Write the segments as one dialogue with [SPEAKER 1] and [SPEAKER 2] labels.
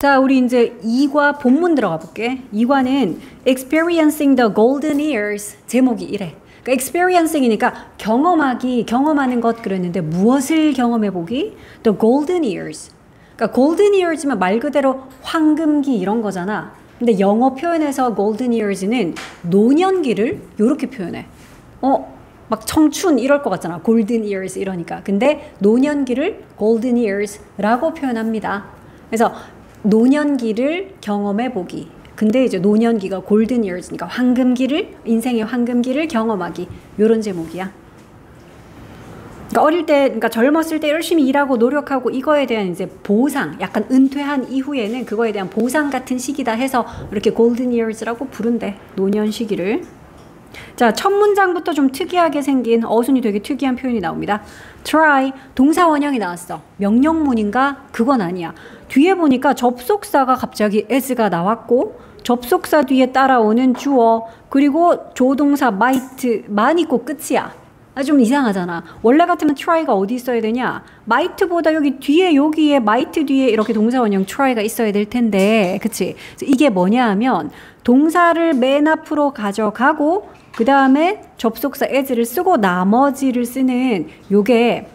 [SPEAKER 1] 자, 우리 이제 2과 본문 들어가 볼게. 2과는 Experiencing the Golden Years 제목이 이래. 그러니까 experiencing이니까 경험하기, 경험하는 것 그랬는데 무엇을 경험해보기? The Golden Years. 그러니까 Golden Years면 말 그대로 황금기 이런 거잖아. 근데 영어 표현에서 Golden Years는 노년기를 이렇게 표현해. 막 청춘 이럴 것 같잖아. Golden Years 이러니까. 근데 노년기를 Golden Years라고 표현합니다. 그래서 노년기를 경험해보기. 근데 이제 노년기가 골든 이어즈니까 황금기를, 인생의 황금기를 경험하기. 요런 제목이야. 그러니까 어릴 때, 그러니까 젊었을 때 열심히 일하고 노력하고 이거에 대한 이제 보상, 약간 은퇴한 이후에는 그거에 대한 보상 같은 시기다 해서 이렇게 골든 이어즈라고 부른대. 노년 시기를. 자, 첫 문장부터 좀 특이하게 생긴 어순이 되게 특이한 표현이 나옵니다. try, 동사 원형이 나왔어. 명령문인가? 그건 아니야. 뒤에 보니까 접속사가 갑자기 as가 나왔고 접속사 뒤에 따라오는 주어 그리고 조동사 might만 있고 끝이야. 좀 이상하잖아. 원래 같으면 try가 어디 있어야 되냐? might보다 여기 뒤에 여기에 might 뒤에 이렇게 동사 원형 try가 있어야 될 텐데 그치? 이게 뭐냐 하면 동사를 맨 앞으로 가져가고 그 다음에 접속사 as를 쓰고 나머지를 쓰는 요게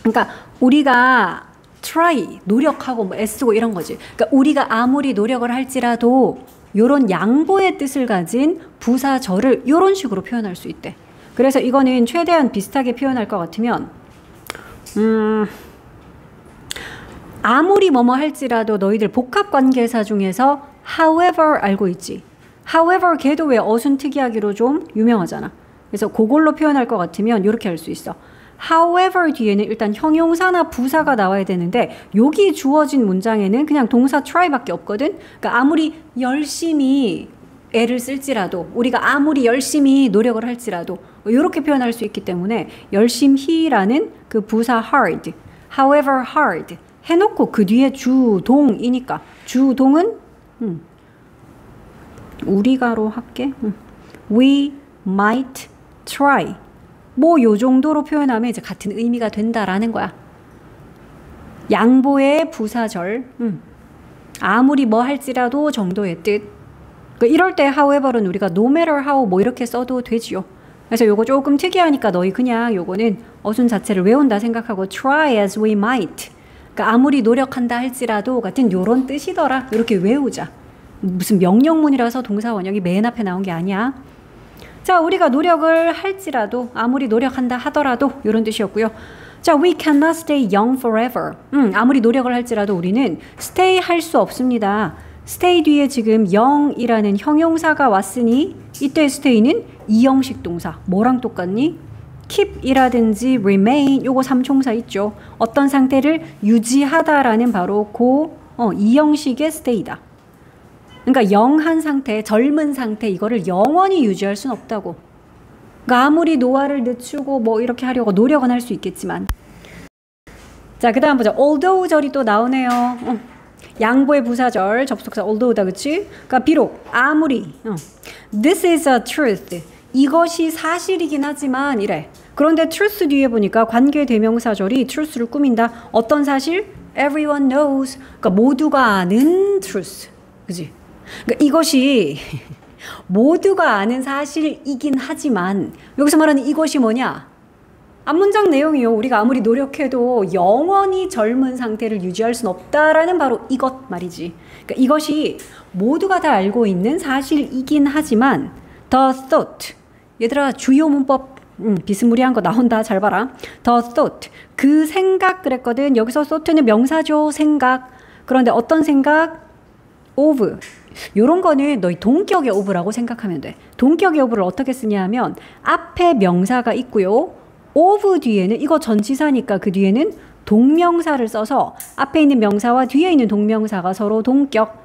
[SPEAKER 1] 그러니까 우리가 try, 노력하고 뭐 애쓰고 이런 거지. 그러니까 우리가 아무리 노력을 할지라도 요런 양보의 뜻을 가진 부사절을 요런 식으로 표현할 수 있대. 그래서 이거는 최대한 비슷하게 표현할 것 같으면 아무리 뭐뭐 할지라도 너희들 복합관계사 중에서 however 알고 있지. however 걔도 왜 어순 특이하기로 좀 유명하잖아. 그래서 그걸로 표현할 것 같으면 이렇게 할 수 있어. however 뒤에는 일단 형용사나 부사가 나와야 되는데 여기 주어진 문장에는 그냥 동사 try밖에 없거든. 그러니까 아무리 열심히 애를 쓸지라도 우리가 아무리 열심히 노력을 할지라도 이렇게 표현할 수 있기 때문에 열심히라는 그 부사 hard, however hard 해놓고 그 뒤에 주동이니까 주동은 우리가로 할게. We might try. 뭐 요 정도로 표현하면 이제 같은 의미가 된다라는 거야. 양보의 부사절. 아무리 뭐 할지라도 정도의 뜻. 그러니까 이럴 때 however는 우리가 no matter how 뭐 이렇게 써도 되지요. 그래서 요거 조금 특이하니까 너희 그냥 요거는 어순 자체를 외운다 생각하고 try as we might. 그러니까 아무리 노력한다 할지라도 같은 요런 뜻이더라. 이렇게 외우자. 무슨 명령문이라서 동사 원형이 맨 앞에 나온 게 아니야. 자, 우리가 노력을 할지라도 아무리 노력한다 하더라도 이런 뜻이었고요. 자, we cannot stay young forever. 아무리 노력을 할지라도 우리는 stay 할 수 없습니다. stay 뒤에 지금 young이라는 형용사가 왔으니 이때 stay는 이형식 동사. 뭐랑 똑같니? keep이라든지 remain 요거 삼총사 있죠. 어떤 상태를 유지하다라는 바로 이형식의 stay다. 그러니까 영한 상태, 젊은 상태 이거를 영원히 유지할 수는 없다고. 그러니까 아무리 노화를 늦추고 뭐 이렇게 하려고 노력은 할 수 있겠지만. 자, 그 다음 보자. although 절이 또 나오네요. 양보의 부사절, 접속사 although다, 그치? 그러니까 비록, 아무리. This is a truth. 이것이 사실이긴 하지만 이래. 그런데 truth 뒤에 보니까 관계대명사절이 truth를 꾸민다. 어떤 사실? Everyone knows. 그러니까 모두가 아는 truth. 그치? 그러니까 이것이 모두가 아는 사실이긴 하지만 여기서 말하는 이것이 뭐냐? 앞문장 내용이요. 우리가 아무리 노력해도 영원히 젊은 상태를 유지할 수는 없다라는 바로 이것 말이지. 그러니까 이것이 모두가 다 알고 있는 사실이긴 하지만 the thought. 얘들아 주요 문법 비스무리한 거 나온다. 잘 봐라. the thought. 그 생각 그랬거든. 여기서 thought는 명사죠. 생각. 그런데 어떤 생각? of. 요런 거는 너희 동격의 of라고 생각하면 돼. 동격의 of를 어떻게 쓰냐 하면 앞에 명사가 있고요. of 뒤에는 이거 전치사니까 그 뒤에는 동명사를 써서 앞에 있는 명사와 뒤에 있는 동명사가 서로 동격.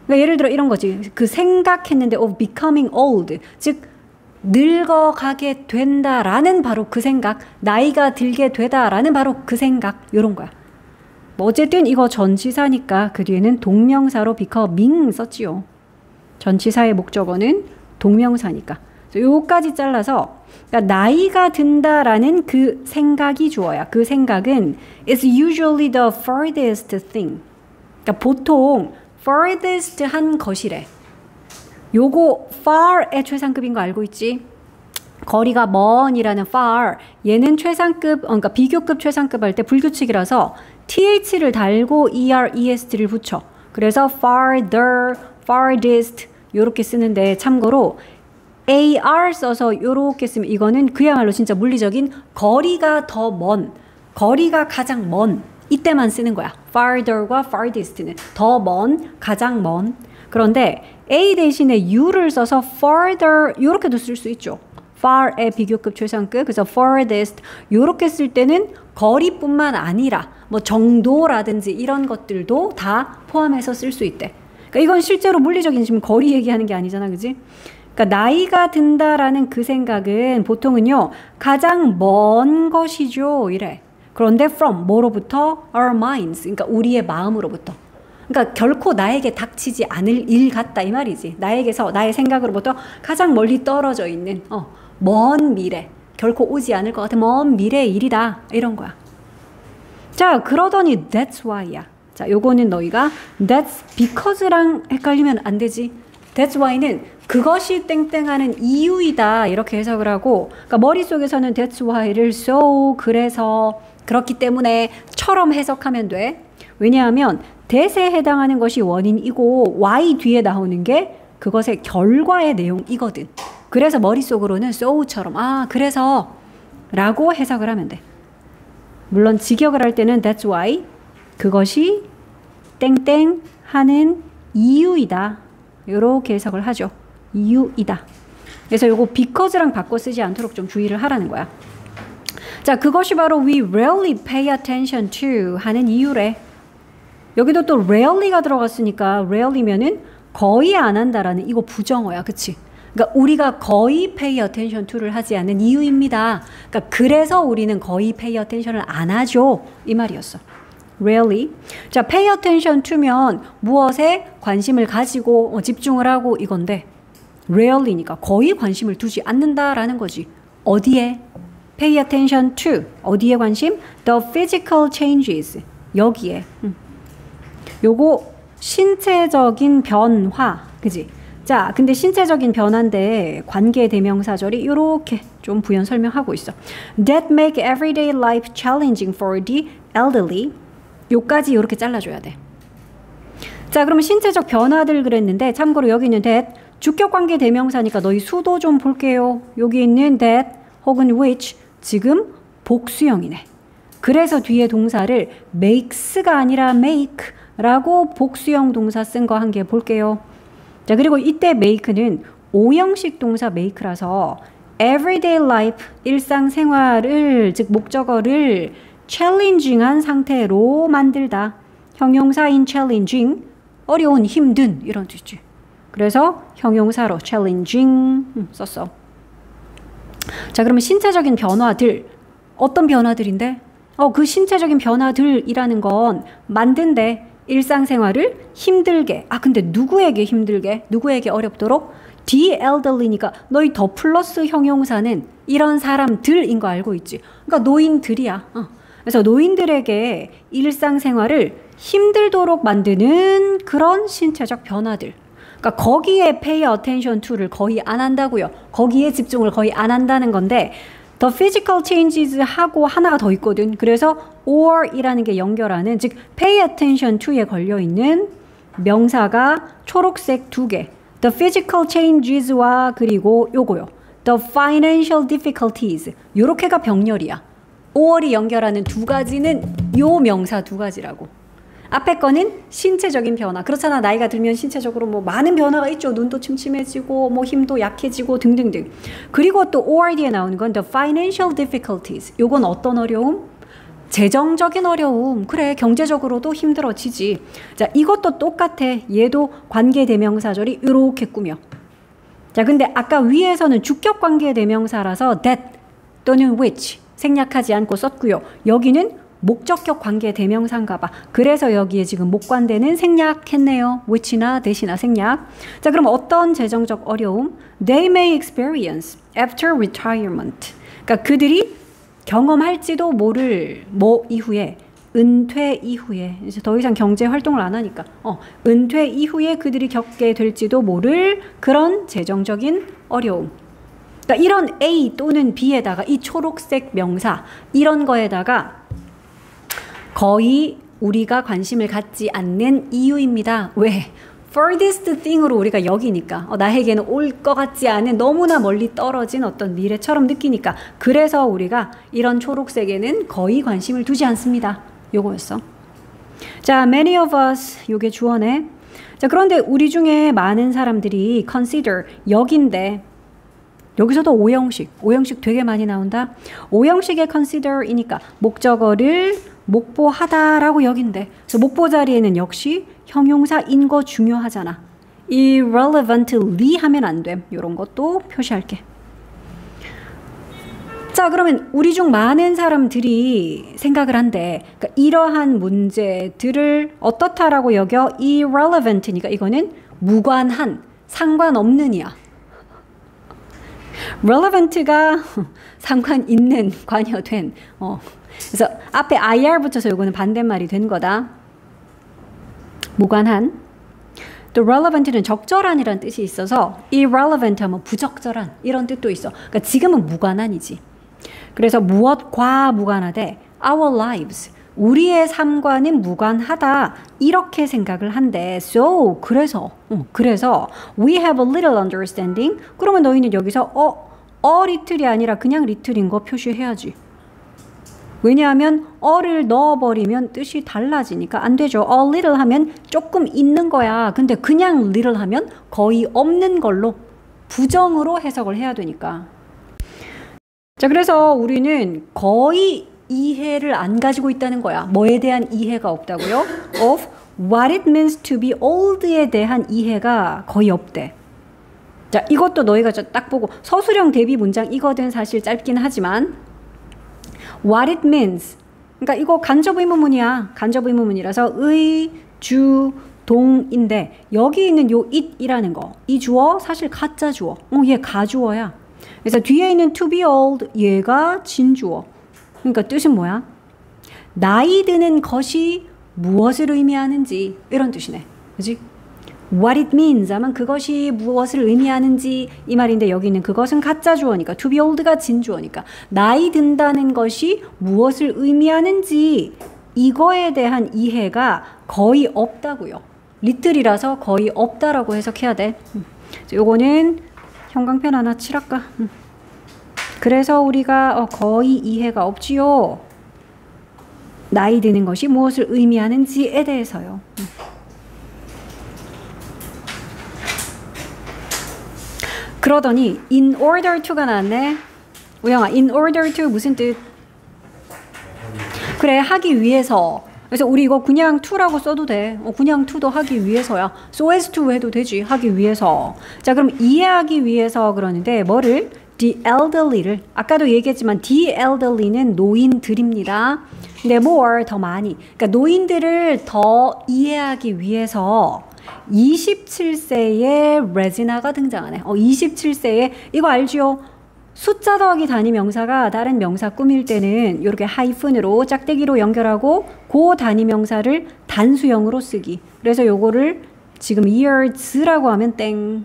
[SPEAKER 1] 그러니까 예를 들어 이런 거지. 그 생각했는데 of becoming old. 즉 늙어가게 된다라는 바로 그 생각. 나이가 들게 되다라는 바로 그 생각. 요런 거야. 뭐 어쨌든 이거 전치사니까 그 뒤에는 동명사로 becoming 썼지요. 전치사의 목적어는 동명사니까. 요까지 잘라서 그러니까 나이가 든다라는 그 생각이 주어야. 그 생각은 is usually the farthest thing. 그러니까 보통 furthest 한 것이래. 요거 far의 최상급인 거 알고 있지? 거리가 먼이라는 far, 얘는 최상급, 그러니까 비교급 최상급 할 때 불규칙이라서 th를 달고 est를 붙여. 그래서 farther, farthest 요렇게 쓰는데 참고로 ar 써서 요렇게 쓰면 이거는 그야말로 진짜 물리적인 거리가 더 먼, 거리가 가장 먼 이때만 쓰는 거야. farther과 farthest는 더 먼, 가장 먼. 그런데 a 대신에 u를 써서 farther 요렇게도 쓸 수 있죠. far의 비교급 최상급, 그래서 farthest 요렇게 쓸 때는 거리뿐만 아니라 뭐 정도라든지 이런 것들도 다 포함해서 쓸 수 있대. 그러니까 이건 실제로 물리적인 지금 거리 얘기하는 게 아니잖아, 그지? 그러니까 나이가 든다라는 그 생각은 보통은요 가장 먼 것이죠 이래. 그런데 from 뭐로부터? our minds, 그러니까 우리의 마음으로부터. 그러니까 결코 나에게 닥치지 않을 일 같다 이 말이지. 나에게서 나의 생각으로부터 가장 멀리 떨어져 있는 먼 미래, 결코 오지 않을 것 같은 먼 미래의 일이다 이런 거야. 자 그러더니 that's why야. 자 요거는 너희가 that's because랑 헷갈리면 안 되지. that's why는 그것이 땡땡하는 이유이다 이렇게 해석을 하고, 그러니까 머릿속에서는 that's why를 so 그래서 그렇기 때문에 처럼 해석하면 돼. 왜냐하면 that에 해당하는 것이 원인이고 why 뒤에 나오는 게 그것의 결과의 내용이거든. 그래서 머릿속으로는 so처럼 그래서 라고 해석을 하면 돼. 물론 직역을 할 때는 that's why 그것이 땡땡 하는 이유이다 이렇게 해석을 하죠. 이유이다. 그래서 요거 because랑 바꿔 쓰지 않도록 좀 주의를 하라는 거야. 자 그것이 바로 we rarely pay attention to 하는 이유래. 여기도 또 rarely가 들어갔으니까 rarely면은 거의 안 한다라는 이거 부정어야. 그치? 그러니까 우리가 거의 pay attention to를 하지 않는 이유입니다. 그러니까 그래서 우리는 거의 pay attention을 안 하죠. 이 말이었어. rarely. 자, pay attention to면 무엇에 관심을 가지고 집중을 하고 이건데 rarely니까 거의 관심을 두지 않는다라는 거지. 어디에? pay attention to. 어디에 관심? the physical changes. 여기에. 요거 신체적인 변화. 그지? 자, 근데 신체적인 변화인데 관계 대명사절이 이렇게 좀 부연 설명하고 있어. That make everyday life challenging for the elderly. 요까지 이렇게 잘라줘야 돼. 자, 그러면 신체적 변화들 그랬는데 참고로 여기 있는 that 주격 관계 대명사니까 너희 수도 좀 볼게요. 여기 있는 that 혹은 which 지금 복수형이네. 그래서 뒤에 동사를 makes가 아니라 make라고 복수형 동사 쓴 거 한 개 볼게요. 자, 그리고 이때 make는 오형식 동사 make라서 everyday life, 일상생활을, 즉 목적어를 challenging한 상태로 만들다. 형용사인 challenging, 어려운, 힘든 이런 뜻이지. 그래서 형용사로 challenging 썼어. 자, 그러면 신체적인 변화들, 어떤 변화들인데? 그 신체적인 변화들이라는 건 만든데 일상생활을 힘들게. 근데 누구에게 힘들게? 누구에게 어렵도록? the elderly니까 너희 더 플러스 형용사는 이런 사람들인 거 알고 있지? 그러니까 노인들이야. 그래서 노인들에게 일상생활을 힘들도록 만드는 그런 신체적 변화들. 그러니까 거기에 pay attention to를 거의 안 한다고요. 거기에 집중을 거의 안 한다는 건데 the physical changes 하고 하나가 더 있거든. 그래서 or 이라는 게 연결하는, 즉 pay attention to에 걸려있는 명사가 초록색 두 개. the physical changes와 그리고 요거요. the financial difficulties. 요렇게가 병렬이야. or이 연결하는 두 가지는 요 명사 두 가지라고. 앞에 거는 신체적인 변화. 그렇잖아. 나이가 들면 신체적으로 뭐 많은 변화가 있죠. 눈도 침침해지고 뭐 힘도 약해지고 등등등. 그리고 또 or 뒤에 나오는 건 the financial difficulties. 요건 어떤 어려움? 재정적인 어려움. 그래, 경제적으로도 힘들어지지. 자, 이것도 똑같아. 얘도 관계대명사절이 이렇게 꾸며. 자, 근데 아까 위에서는 주격 관계대명사라서 that 또는 which 생략하지 않고 썼고요. 여기는 목적격 관계 대명사인가 봐. 그래서 여기에 지금 목관대는 생략했네요. which나 that이나 생략. 자, 그럼 어떤 재정적 어려움? They may experience after retirement. 그러니까 그들이 경험할지도 모를 뭐 이후에 은퇴 이후에 이제 더 이상 경제 활동을 안 하니까 은퇴 이후에 그들이 겪게 될지도 모를 그런 재정적인 어려움. 그러니까 이런 A 또는 B에다가 이 초록색 명사 이런 거에다가 거의 우리가 관심을 갖지 않는 이유입니다. 왜? furthest thing으로 우리가 여기니까 나에게는 올 것 같지 않은 너무나 멀리 떨어진 어떤 미래처럼 느끼니까 그래서 우리가 이런 초록색에는 거의 관심을 두지 않습니다. 요거였어. 자, many of us 요게 주어네. 자, 그런데 우리 중에 많은 사람들이 consider 여긴데 여기서도 오형식 되게 많이 나온다. 오형식의 consider이니까 목적어를 목보하다라고 여긴데 그래서 목보 자리에는 역시 형용사인 거 중요하잖아. irrelevantly 하면 안 돼. 이런 것도 표시할게. 자, 그러면 우리 중 많은 사람들이 생각을 한대. 그러니까 이러한 문제들을 어떻다라고 여겨? irrelevant니까 이거는 무관한, 상관없는 이야. relevant가 상관 있는, 관여된. 그래서 앞에 ir 붙여서 이거는 반대말이 된 거다. 무관한. 또 relevant는 적절한이라는 뜻이 있어서 irrelevant 하면 부적절한 이런 뜻도 있어. 그러니까 지금은 무관한이지. 그래서 무엇과 무관하되 our lives 우리의 삶과는 무관하다 이렇게 생각을 한대. So 그래서 we have a little understanding. 그러면 너희는 여기서 little이 아니라 그냥 little인 거 표시해야지. 왜냐하면 어를 넣어버리면 뜻이 달라지니까 안 되죠. a little 하면 조금 있는 거야. 근데 그냥 little 하면 거의 없는 걸로 부정으로 해석을 해야 되니까. 자, 그래서 우리는 거의 이해를 안 가지고 있다는 거야. 뭐에 대한 이해가 없다고요? of what it means to be old에 대한 이해가 거의 없대. 자, 이것도 너희가 딱 보고 서술형 대비 문장 이거든 사실 짧긴 하지만 what it means. 그러니까 이거 간접 의문문이야. 간접 의문문이라서 의, 주, 동인데 여기 있는 요 it이라는 거. 이 주어 사실 가짜 주어. 얘 가주어야. 그래서 뒤에 있는 to be old 얘가 진주어. 그러니까 뜻은 뭐야? 나이 드는 것이 무엇을 의미하는지 이런 뜻이네. 그지? What it means 하면 그것이 무엇을 의미하는지 이 말인데 여기는 그것은 가짜 주어니까 to be old가 진주어니까 나이 든다는 것이 무엇을 의미하는지 이거에 대한 이해가 거의 없다고요. little이라서 거의 없다라고 해석해야 돼. 요거는 형광펜 하나 칠할까? 그래서 우리가 거의 이해가 없지요. 나이 드는 것이 무엇을 의미하는지에 대해서요. 그러더니 in order to가 나왔네. 우영아, in order to 무슨 뜻? 그래, 하기 위해서. 그래서 우리 이거 그냥 to라고 써도 돼. 그냥 to도 하기 위해서야. so as to 해도 되지. 하기 위해서. 자, 그럼 이해하기 위해서 그러는데 뭐를? the elderly를. 아까도 얘기했지만 the elderly는 노인들입니다. 근데 more 더 많이. 그러니까 노인들을 더 이해하기 위해서 27세의 레지나가 등장하네. 27세에 이거 알지요? 숫자 더하기 단위 명사가 다른 명사 꾸밀 때는 이렇게 하이픈으로 짝대기로 연결하고 그 단위 명사를 단수형으로 쓰기. 그래서 요거를 지금 years라고 하면 땡.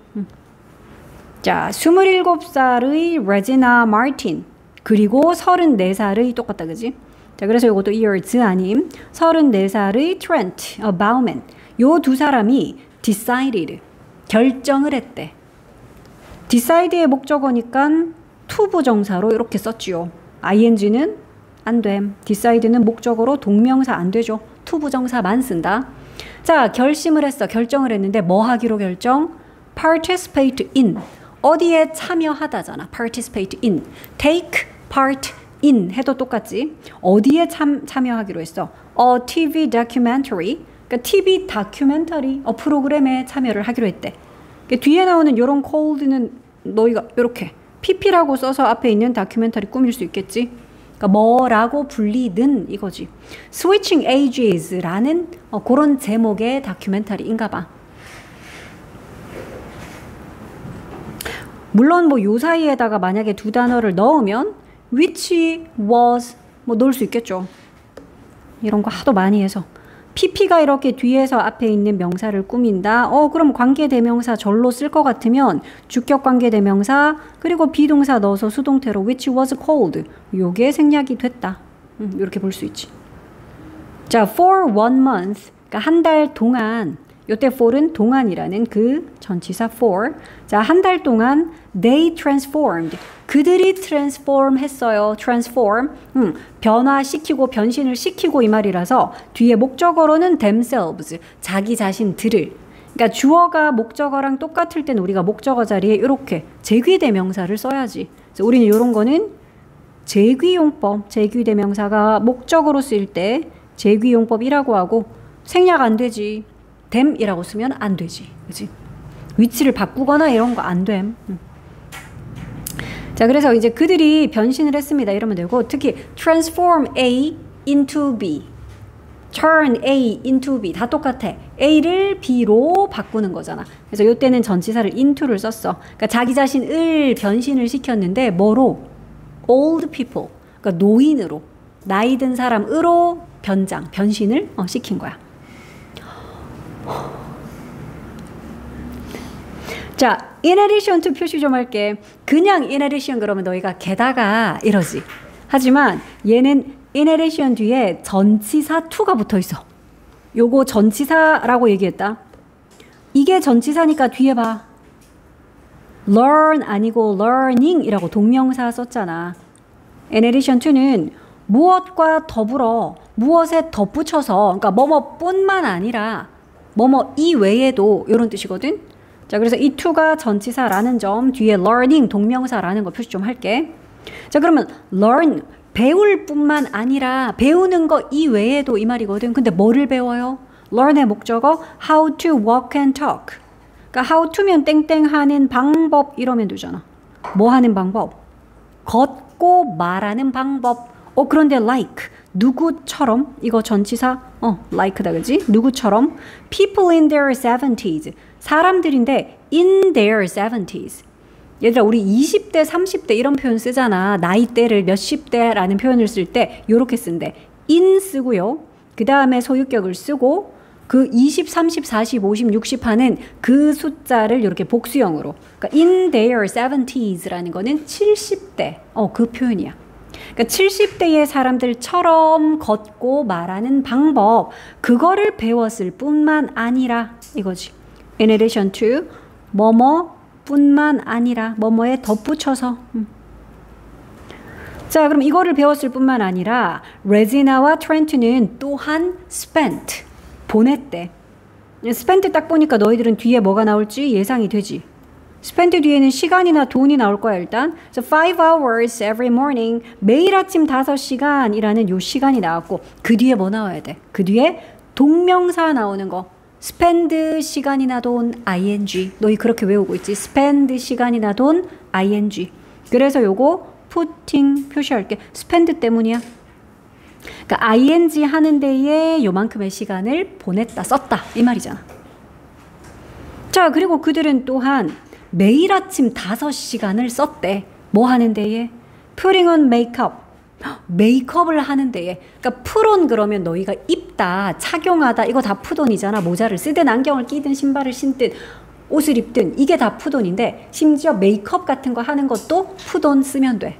[SPEAKER 1] 자, 27살의 레지나 마틴 그리고 34살의 똑같다 그지? 자, 그래서 요것도 years 아님. 34살의 트렌트 바우맨 요 두 사람이 decided 결정을 했대. decide의 목적어니까 to 부정사로 이렇게 썼지요. ing는 안 됨. decide는 목적어로 동명사 안 되죠. to 부정사만 쓴다. 자, 결심을 했어. 결정을 했는데 뭐 하기로 결정? participate in 어디에 참여하다잖아. participate in take part in 해도 똑같지. 어디에 참여하기로 했어? A TV documentary 그러니까 TV 다큐멘터리 프로그램에 참여를 하기로 했대. 그러니까 뒤에 나오는 이런 cold는 너희가 이렇게 PP라고 써서 앞에 있는 다큐멘터리 꾸밀 수 있겠지. 그러니까 뭐라고 불리든 이거지. Switching Ages라는 그런 제목의 다큐멘터리인가 봐. 물론 뭐 요 사이에다가 만약에 두 단어를 넣으면 which was 뭐 넣을 수 있겠죠. 이런 거 하도 많이 해서 PP가 이렇게 뒤에서 앞에 있는 명사를 꾸민다. 그럼 관계대명사 절로 쓸 것 같으면 주격 관계대명사 그리고 비동사 넣어서 수동태로 which was cold. 요게 생략이 됐다. 이렇게 볼 수 있지. 자, for 1 month. 그러니까 한 달 동안. 요때 for은 동안이라는 그 전치사 for. 자, 한 달 동안 they transformed. 그들이 transform 했어요. transform. 변화시키고 변신을 시키고 이 말이라서 뒤에 목적어로는 themselves. 자기 자신들을. 그러니까 주어가 목적어랑 똑같을 땐 우리가 목적어 자리에 이렇게 제귀대명사를 써야지. 그래서 우리는 이런 거는 제귀용법. 제귀대명사가 목적어로 쓰일 때 제귀용법이라고 하고 생략 안 되지. them이라고 쓰면 안 되지. 그치? 위치를 바꾸거나 이런 거 안 됨. 자, 그래서 이제 그들이 변신을 했습니다. 이러면 되고 특히 transform A into B, turn A into B 다 똑같아. A를 B로 바꾸는 거잖아. 그래서 이때는 전치사를 into를 썼어. 그러니까 자기 자신을 변신을 시켰는데 뭐로? old people, 그러니까 노인으로, 나이 든 사람으로 변신을 시킨 거야. 자, in addition to 표시 좀 할게. 그냥 in addition 그러면 너희가 게다가 이러지. 하지만 얘는 in addition 뒤에 전치사 to가 붙어 있어. 요거 전치사라고 얘기했다. 이게 전치사니까 뒤에 봐. learn 아니고 learning 이라고 동명사 썼잖아. in addition to는 무엇과 더불어 무엇에 덧붙여서, 그러니까 뭐뭐뿐만 아니라 뭐뭐 이외에도 이런 뜻이거든. 자, 그래서 이 to가 전치사라는 점 뒤에 learning 동명사라는 거 표시 좀 할게. 자, 그러면 learn 배울 뿐만 아니라 배우는 거 이외에도 이 말이거든. 근데 뭐를 배워요? learn의 목적어 how to walk and talk. 그러니까 how to면 땡땡 하는 방법 이러면 되잖아. 뭐 하는 방법? 걷고 말하는 방법. 그런데 like 누구처럼 이거 전치사 like다 그지? 누구처럼 people in their 70s 사람들인데 in their 70s. 얘들아 우리 20대 30대 이런 표현 쓰잖아. 나이대를 몇십 대라는 표현을 쓸 때 이렇게 쓴대. in 쓰고요. 그 다음에 소유격을 쓰고 그 20, 30, 40, 50, 60 하는 그 숫자를 이렇게 복수형으로. 그러니까 in their 70s라는 거는 70대. 그 표현이야. 그러니까 70대의 사람들처럼 걷고 말하는 방법, 그거를 배웠을 뿐만 아니라 이거지. In addition to 뭐뭐뿐만 아니라 뭐뭐에 덧붙여서. 자, 그럼 이거를 배웠을 뿐만 아니라 레지나와 트렌트는 또한 spent 보냈대. spent 딱 보니까 너희들은 뒤에 뭐가 나올지 예상이 되지. spend 뒤에는 시간이나 돈이 나올 거야 일단. So 5 hours every morning. 매일 아침 5시간이라는 요 시간이 나왔고 그 뒤에 뭐 나와야 돼? 그 뒤에 동명사 나오는 거. spend 시간이나 돈 ing. 너희 그렇게 외우고 있지. spend 시간이나 돈 ing. 그래서 요거 putting 표시할게. spend 때문이야. 그러니까 ing 하는 데에 요만큼의 시간을 보냈다 썼다 이 말이잖아. 자, 그리고 그들은 또한 매일 아침 5시간을 썼대. 뭐 하는 데에? putting on makeup. 메이크업을 하는 데에. 그러니까 put on 그러면 너희가 입다, 착용하다 이거 다 put on이잖아. 모자를 쓰든 안경을 끼든 신발을 신든 옷을 입든 이게 다 put on인데 심지어 메이크업 같은 거 하는 것도 put on 쓰면 돼.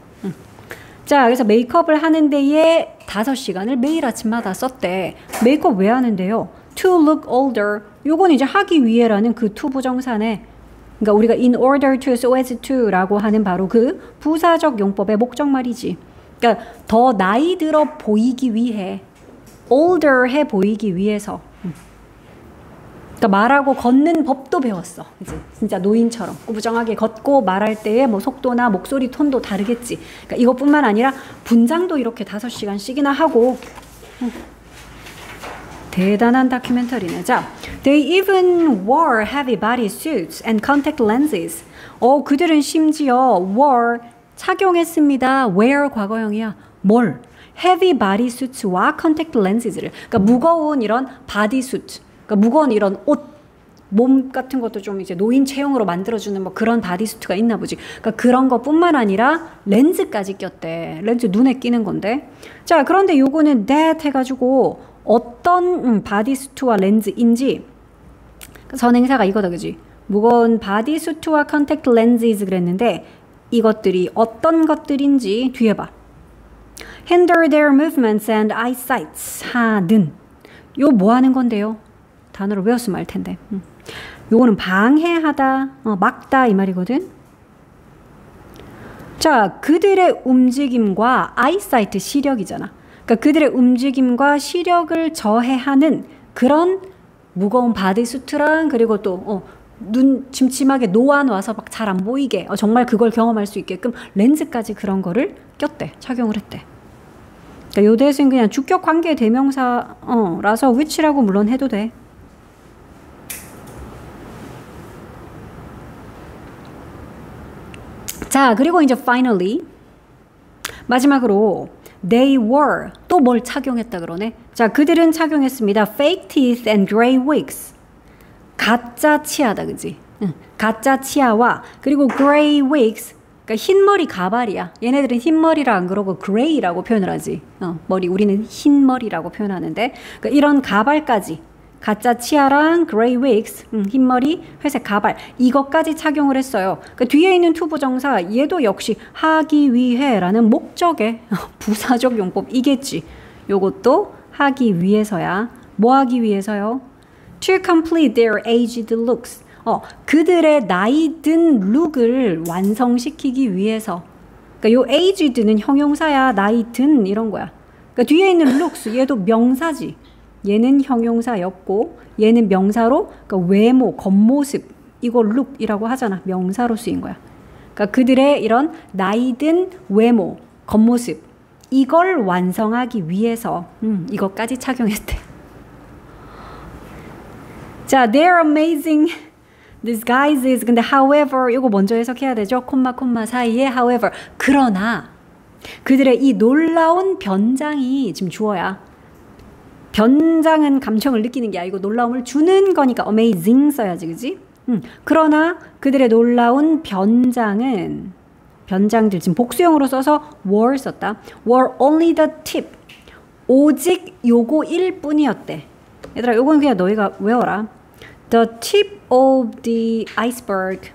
[SPEAKER 1] 자, 그래서 메이크업을 하는 데에 5시간을 매일 아침마다 썼대. 메이크업 왜 하는데요? To look older. 요건 이제 하기 위해라는 그 to 부정사네. 그러니까 우리가 in order to, so as to라고 하는 바로 그 부사적 용법의 목적말이지. 그러니까 더 나이 들어 보이기 위해, older 해 보이기 위해서. 그러니까 말하고 걷는 법도 배웠어. 그치? 진짜 노인처럼 꾸부정하게 걷고 말할 때의 뭐 속도나 목소리 톤도 다르겠지. 그러니까 이것뿐만 아니라 분장도 이렇게 5시간씩이나 하고. 대단한 다큐멘터리네. 자, they even wore heavy body suits and contact lenses. 그들은 심지어 wore 착용했습니다. wear 과거형이야. 뭘? heavy body suits와 contact lenses를. 그러니까 무거운 이런 body suit. 그러니까 무거운 이런 옷, 몸 같은 것도 좀 이제 노인 체형으로 만들어주는 뭐 그런 바디수트가 있나 보지. 그러니까 그런 것뿐만 아니라 렌즈까지 꼈대. 렌즈 눈에 끼는 건데. 자, 그런데 요거는 that 해가지고 어떤 바디수트와 렌즈인지 선행사가 이거다, 그지? 무거운 바디수트와 컨택트 렌즈즈 그랬는데 이것들이 어떤 것들인지 뒤에 봐. hinder their movements and eyesight 하는 요 뭐 하는 건데요? 단어를 외웠으면 알 텐데. 요거는 방해하다, 막다 이 말이거든. 자, 그들의 움직임과 eyesight 시력이잖아. 그러니까 그들의 움직임과 시력을 저해하는 그런 무거운 바디수트랑 그리고 또 눈 침침하게 놓아놔서 막 잘 안 보이게 정말 그걸 경험할 수 있게끔 렌즈까지 그런 거를 꼈대. 착용을 했대. 그러니까 요 대신 그냥 주격 관계 대명사라서 which라고 물론 해도 돼. 자, 그리고 이제 finally 마지막으로 they were 또 뭘 착용했다 그러네. 자, 그들은 착용했습니다. fake teeth and gray wigs. 가짜 치아다, 그지? 응. 가짜 치아와 그리고 gray wigs. 그러니까 흰머리 가발이야. 얘네들은 흰머리라 안 그러고 gray라고 표현을 하지. 머리 우리는 흰머리라고 표현하는데 그러니까 이런 가발까지 가짜 치아랑 gray wigs, 흰머리, 회색 가발 이것까지 착용을 했어요. 그러니까 뒤에 있는 투부정사 얘도 역시 하기 위해라는 목적의 부사적 용법이겠지. 요것도 하기 위해서야. 뭐 하기 위해서요? To complete their aged looks. 그들의 나이 든 룩을 완성시키기 위해서. 그러니까 요 aged는 형용사야. 나이 든 이런 거야. 그러니까 뒤에 있는 looks 얘도 명사지. 얘는 형용사였고 얘는 명사로 그러니까 외모, 겉모습 이거 look이라고 하잖아. 명사로 쓰인 거야. 그러니까 그들의 이런 나이 든 외모, 겉모습 이걸 완성하기 위해서 이것까지 착용했대. 자, their amazing disguises. 근데 however 이거 먼저 해석해야 되죠. 콤마 사이에 however. 그러나 그들의 이 놀라운 변장이 지금 주어야. 변장은 감정을 느끼는 게 아니고 놀라움을 주는 거니까 amazing 써야지, 그지? 그러나 그들의 놀라운 변장은 변장들 지금 복수형으로 써서 were 썼다. were only the tip. 오직 요거 일 뿐이었대. 얘들아, 요건 그냥 너희가 외워라. The tip of the iceberg.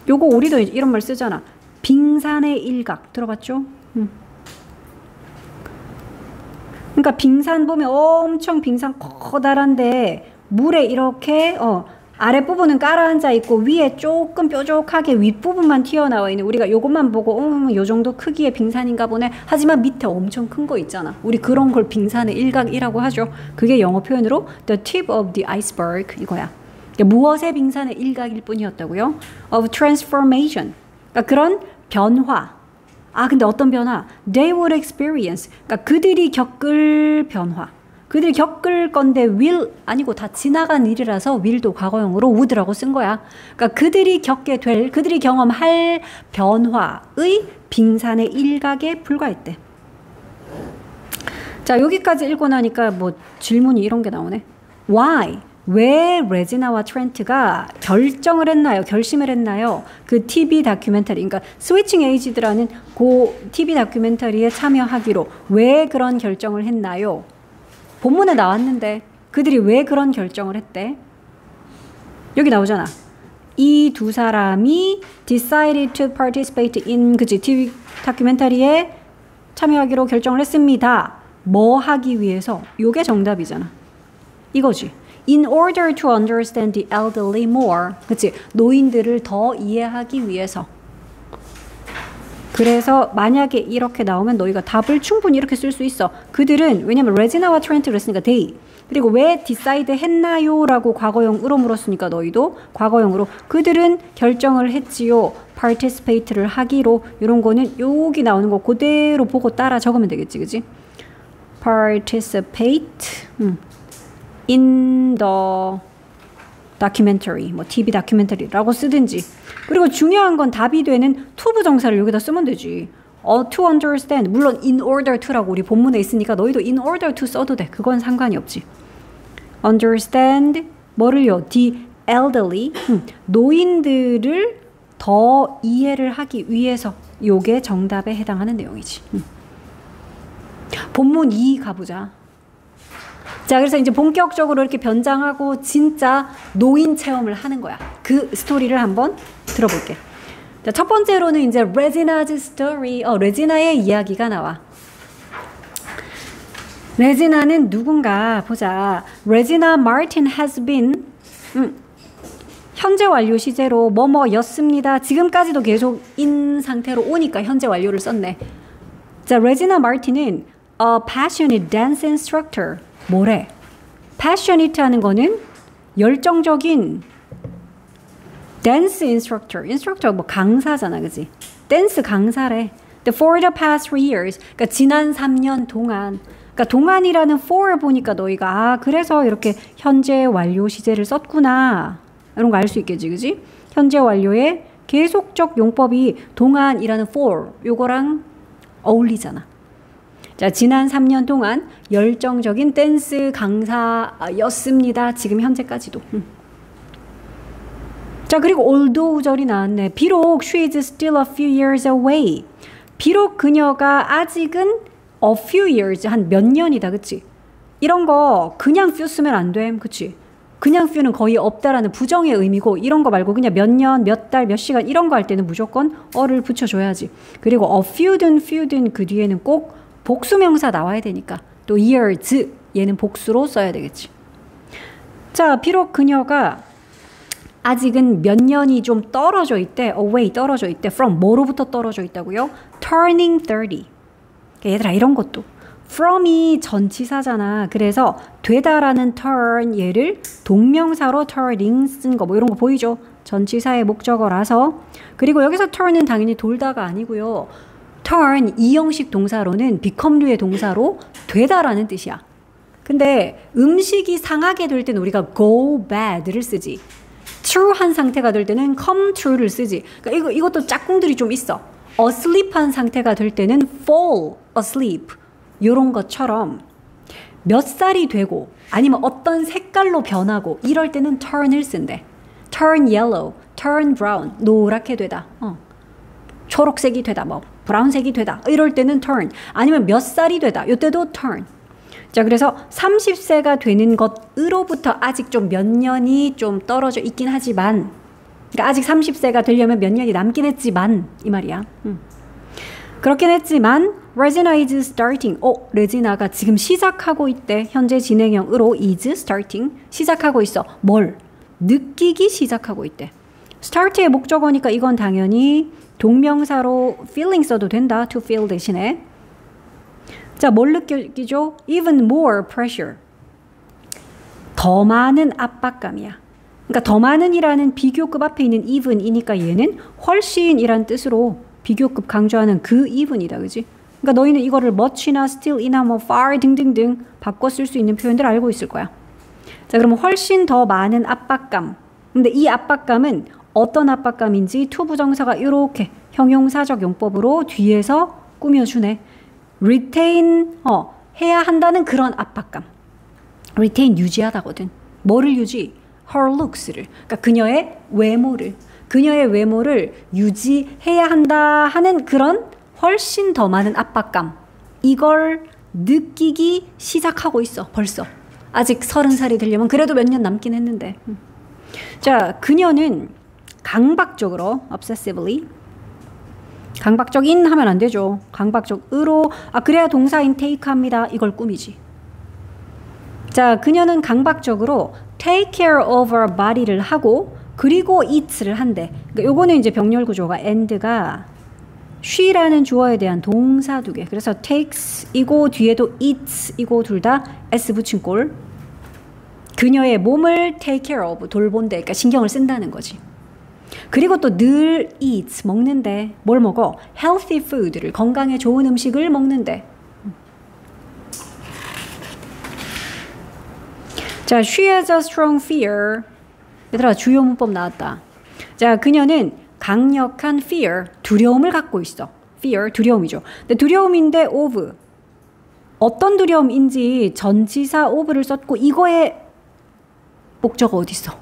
[SPEAKER 1] 요거 우리도 이런 말 쓰잖아. 빙산의 일각. 들어봤죠? 그러니까 빙산 보면 엄청 빙산 커다란데 물에 이렇게 아랫부분은 깔아앉아 있고 위에 조금 뾰족하게 윗부분만 튀어나와 있는 우리가 요것만 보고 요 정도 크기의 빙산인가 보네. 하지만 밑에 엄청 큰 거 있잖아. 우리 그런 걸 빙산의 일각이라고 하죠. 그게 영어 표현으로 the tip of the iceberg 이거야. 무엇의 빙산의 일각일 뿐이었다고요? of transformation. 그러니까 그런 변화. 근데 어떤 변화? They would experience. 그러니까 그들이 겪을 변화. 그들이 겪을 건데 will 아니고 다 지나간 일이라서 will도 과거형으로 would라고 쓴 거야. 그러니까 그들이 겪게 될, 그들이 경험할 변화의 빙산의 일각에 불과했대. 자, 여기까지 읽고 나니까 뭐 질문이 이런 게 나오네. Why? 왜 레지나와 트렌트가 결정을 했나요? 결심을 했나요? 그 TV 다큐멘터리, 그러니까 스위칭 에이지드라는 그 TV 다큐멘터리에 참여하기로 왜 그런 결정을 했나요? 본문에 나왔는데 그들이 왜 그런 결정을 했대? 여기 나오잖아. 이 두 사람이 decided to participate in 그치 TV 다큐멘터리에 참여하기로 결정을 했습니다. 뭐 하기 위해서? 요게 정답이잖아. 이거지. In order to understand the elderly more. 그치? 노인들을 더 이해하기 위해서. 그래서 만약에 이렇게 나오면 너희가 답을 충분히 이렇게 쓸 수 있어. 그들은 왜냐면 레지나와 트렌트 그랬으니까 they. 그리고 왜 decide 했나요? 라고 과거형으로 물었으니까 너희도 과거형으로 그들은 결정을 했지요. participate를 하기로. 이런 거는 여기 나오는 거 그대로 보고 따라 적으면 되겠지. 그치? participate in the documentary, 뭐 TV 다큐멘터리라고 쓰든지. 그리고 중요한 건 답이 되는 to 부정사를 여기다 쓰면 되지. to understand, 물론 in order to라고 우리 본문에 있으니까 너희도 in order to 써도 돼. 그건 상관이 없지. understand, 뭐를요? elderly, 노인들을 더 이해를 하기 위해서 요게 정답에 해당하는 내용이지. 본문 2 가보자. 자, 그래서 이제 본격적으로 이렇게 변장하고 진짜 노인 체험을 하는 거야. 그 스토리를 한번 들어볼게. 자, 첫 번째로는 이제 Regina's story, 레지나의 이야기가 나와. 레지나는 누군가 보자. Regina Martin has been 현재 완료 시제로 뭐뭐였습니다. 지금까지도 계속 인 상태로 오니까 현재 완료를 썼네. 자, Regina Martin은 a passionate dance instructor. 뭐래? passionate 하는 거는 열정적인 dance instructor 뭐 강사잖아, 그지? 댄스 강사래. For the past 3 years, 그러니까 지난 3년 동안, 그러니까 동안이라는 for 보니까 너희가 그래서 이렇게 현재 완료 시제를 썼구나 이런 거 알 수 있겠지, 그지? 현재 완료의 계속적 용법이 동안이라는 for 요거랑 어울리잖아. 자, 지난 3년 동안 열정적인 댄스 강사였습니다. 지금 현재까지도. 자, 그리고 although 절이 나왔네. 비록 she is still a few years away. 비록 그녀가 아직은 a few years, 한 몇 년이다, 그치? 이런 거 그냥 few 쓰면 안 돼, 그치? 그냥 few는 거의 없다라는 부정의 의미고 이런 거 말고 그냥 몇 년, 몇 달, 몇 시간 이런 거 할 때는 무조건 어를 붙여줘야지. 그리고 a few든 그 뒤에는 꼭 복수명사 나와야 되니까 또 years 얘는 복수로 써야 되겠지. 자, 비록 그녀가 아직은 몇 년이 좀 떨어져 있대. away 떨어져 있대. from 뭐로부터 떨어져 있다고요? turning 30. 얘들아 이런 것도 from이 전치사잖아. 그래서 되다라는 turn 얘를 동명사로 turning 쓴 거 뭐 이런 거 보이죠? 전치사의 목적어라서. 그리고 여기서 turn은 당연히 돌다가 아니고요. turn 이형식 동사로는 become류의 동사로 되다라는 뜻이야. 근데 음식이 상하게 될 때는 우리가 go bad를 쓰지. true한 상태가 될 때는 come true를 쓰지. 그러니까 이것도 짝꿍들이 좀 있어. asleep한 상태가 될 때는 fall asleep. 이런 것처럼 몇 살이 되고 아니면 어떤 색깔로 변하고 이럴 때는 turn을 쓴대. turn yellow, turn brown. 노랗게 되다. 초록색이 되다. 뭐 브라운색이 되다. 이럴 때는 turn. 아니면 몇 살이 되다. 이때도 turn. 자, 그래서 30세가 되는 것으로부터 아직 좀 몇 년이 좀 떨어져 있긴 하지만, 그러니까 아직 30세가 되려면 몇 년이 남긴 했지만 이 말이야. 그렇긴 했지만 Regina is starting. 레지나가 지금 시작하고 있대. 현재 진행형으로 is starting. 시작하고 있어. 뭘? 느끼기 시작하고 있대. start의 목적어니까 이건 당연히 동명사로 feeling 써도 된다. to feel 대신에. 자, 뭘 느끼죠? even more pressure. 더 많은 압박감이야. 그러니까 더 많은이라는 비교급 앞에 있는 even이니까 얘는 훨씬이란 뜻으로 비교급 강조하는 그 even이다. 그지? 그러니까 너희는 이거를 much나 still이나 뭐 far 등등등 바꿔 쓸 수 있는 표현들 알고 있을 거야. 자, 그러면 훨씬 더 많은 압박감. 근데 이 압박감은 어떤 압박감인지 to 부정사가 이렇게 형용사적 용법으로 뒤에서 꾸며주네. retain 해야 한다는 그런 압박감. retain 유지하다거든. 뭐를 유지? her looks를. 그러니까 그녀의 외모를 유지해야 한다 하는 그런 훨씬 더 많은 압박감. 이걸 느끼기 시작하고 있어. 벌써. 아직 30살이 되려면 그래도 몇 년 남긴 했는데. 자, 그녀는 강박적으로 obsessively 강박적인 하면 안 되죠. 강박적으로 그래야 동사인 take합니다. 이걸 꾸미지. 자, 그녀는 강박적으로 take care of her body를 하고 그리고 eats를 한대. 그러니까 요거는 이제 병렬 구조가 and가 she라는 주어에 대한 동사 두 개. 그래서 takes 이고 뒤에도 eats 이고 둘 다 s 붙인 꼴. 그녀의 몸을 take care of 돌본대. 그러니까 신경을 쓴다는 거지. 그리고 또 늘 eats 먹는데 뭘 먹어? healthy food를 건강에 좋은 음식을 먹는데. 자, she has a strong fear. 얘들아 주요 문법 나왔다. 자, 그녀는 강력한 fear, 두려움을 갖고 있어. fear, 두려움이죠. 근데 두려움인데 of. 어떤 두려움인지 전치사 of를 썼고 이거의 목적어 어디 있어?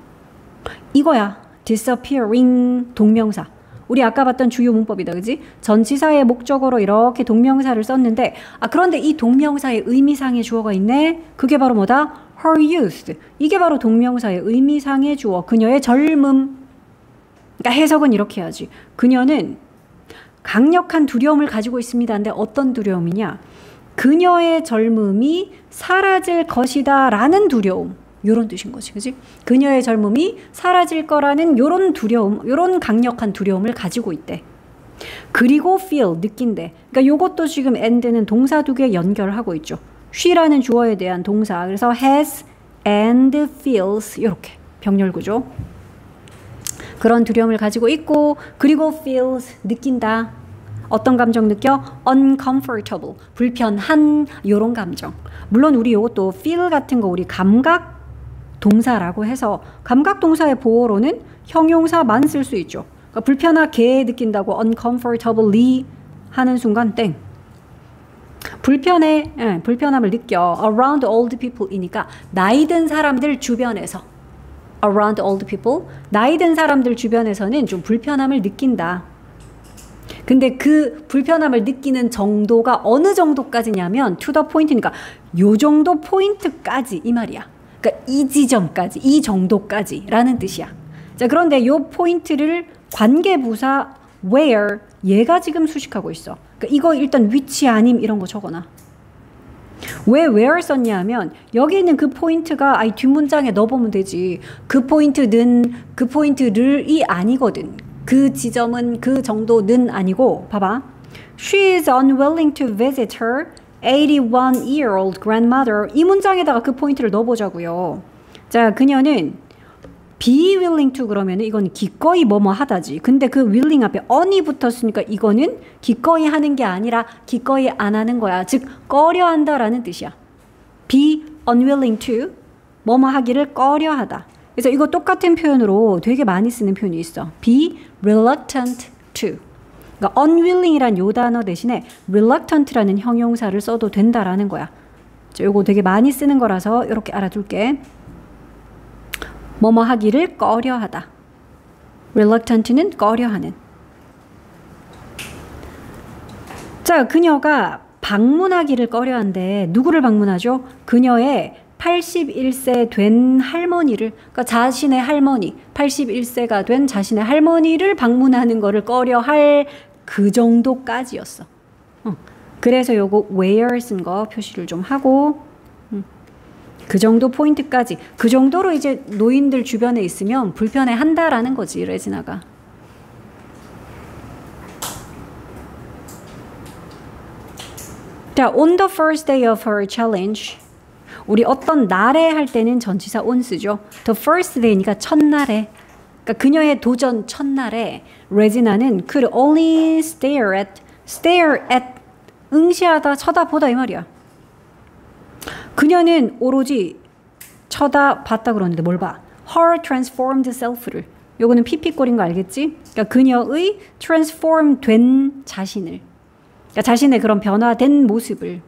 [SPEAKER 1] 이거야. disappearing 동명사. 우리 아까 봤던 주요 문법이다. 그지? 전치사의 목적어로 이렇게 동명사를 썼는데 그런데 이 동명사의 의미상의 주어가 있네. 그게 바로 뭐다? her youth. 이게 바로 동명사의 의미상의 주어. 그녀의 젊음. 그러니까 해석은 이렇게 해야지. 그녀는 강력한 두려움을 가지고 있습니다. 근데 어떤 두려움이냐? 그녀의 젊음이 사라질 것이다 라는 두려움. 요런 뜻인 거지. 그지? 그녀의 젊음이 사라질 거라는 요런 두려움, 요런 강력한 두려움을 가지고 있대. 그리고 feel, 느낀대. 그러니까 요것도 지금 and는 동사 두 개 연결하고 있죠. she라는 주어에 대한 동사. 그래서 has and feels 요렇게 병렬 구조. 그런 두려움을 가지고 있고 그리고 feels, 느낀다. 어떤 감정 느껴? uncomfortable, 불편한 요런 감정. 물론 우리 요것도 feel 같은 거 우리 감각 동사라고 해서 감각 동사의 보어로는 형용사만 쓸 수 있죠. 그러니까 불편하게 느낀다고 uncomfortably 하는 순간 땡. 불편함을 느껴. around old people이니까 나이 든 사람들 주변에서 around old people, 나이 든 사람들 주변에서는 좀 불편함을 느낀다. 근데 그 불편함을 느끼는 정도가 어느 정도까지냐면 to the point니까 요 정도 포인트까지 이 말이야. 그러니까 이 지점까지, 이 정도까지라는 뜻이야. 자, 그런데 요 포인트를 관계부사 where 얘가 지금 수식하고 있어. 그러니까 이거 일단 위치 아님 이런 거 적어놔. 왜 where 썼냐 하면 여기 있는 그 포인트가 뒷문장에 넣어보면 되지. 그 포인트는 그 포인트를이 아니거든. 그 지점은 그 정도는 아니고 봐봐. She is unwilling to visit her 81-year-old grandmother. 이 문장에다가 그 포인트를 넣어보자고요. 자, 그녀는 be willing to 그러면 이건 기꺼이 뭐뭐 하다지. 근데 그 willing 앞에 on이 붙었으니까 이거는 기꺼이 하는 게 아니라 기꺼이 안 하는 거야. 즉 꺼려 한다라는 뜻이야. be unwilling to 뭐뭐 하기를 꺼려 하다. 그래서 이거 똑같은 표현으로 되게 많이 쓰는 표현이 있어. be reluctant to. 그러니까 unwilling이란 요 단어 대신에 reluctant라는 형용사를 써도 된다라는 거야. 자, 요거 되게 많이 쓰는 거라서 이렇게 알아둘게. 뭐뭐 하기를 꺼려하다. reluctant는 꺼려하는. 자, 그녀가 방문하기를 꺼려한데 누구를 방문하죠? 그녀의 81세 된 할머니를, 그러니까 자신의 할머니, 81세가 된 자신의 할머니를 방문하는 거를 꺼려할 그 정도까지였어. 그래서 요거 where 쓴 거 표시를 좀 하고 그 정도 포인트까지. 그 정도로 이제 노인들 주변에 있으면 불편해 한다라는 거지, 레지나가. 자, on the first day of her challenge. 우리 어떤 날에 할 때는 전치사 on 쓰죠. The first day니까 첫날에. 그러니까 그녀의 도전 첫날에 레지나는 could only stare at 응시하다, 쳐다보다 이 말이야. 그녀는 오로지 쳐다봤다 그러는데 뭘 봐? Her transformed self를. 요거는 피피꼴인 거 알겠지? 그러니까 그녀의 transform 된 자신을. 그러니까 자신의 그런 변화된 모습을.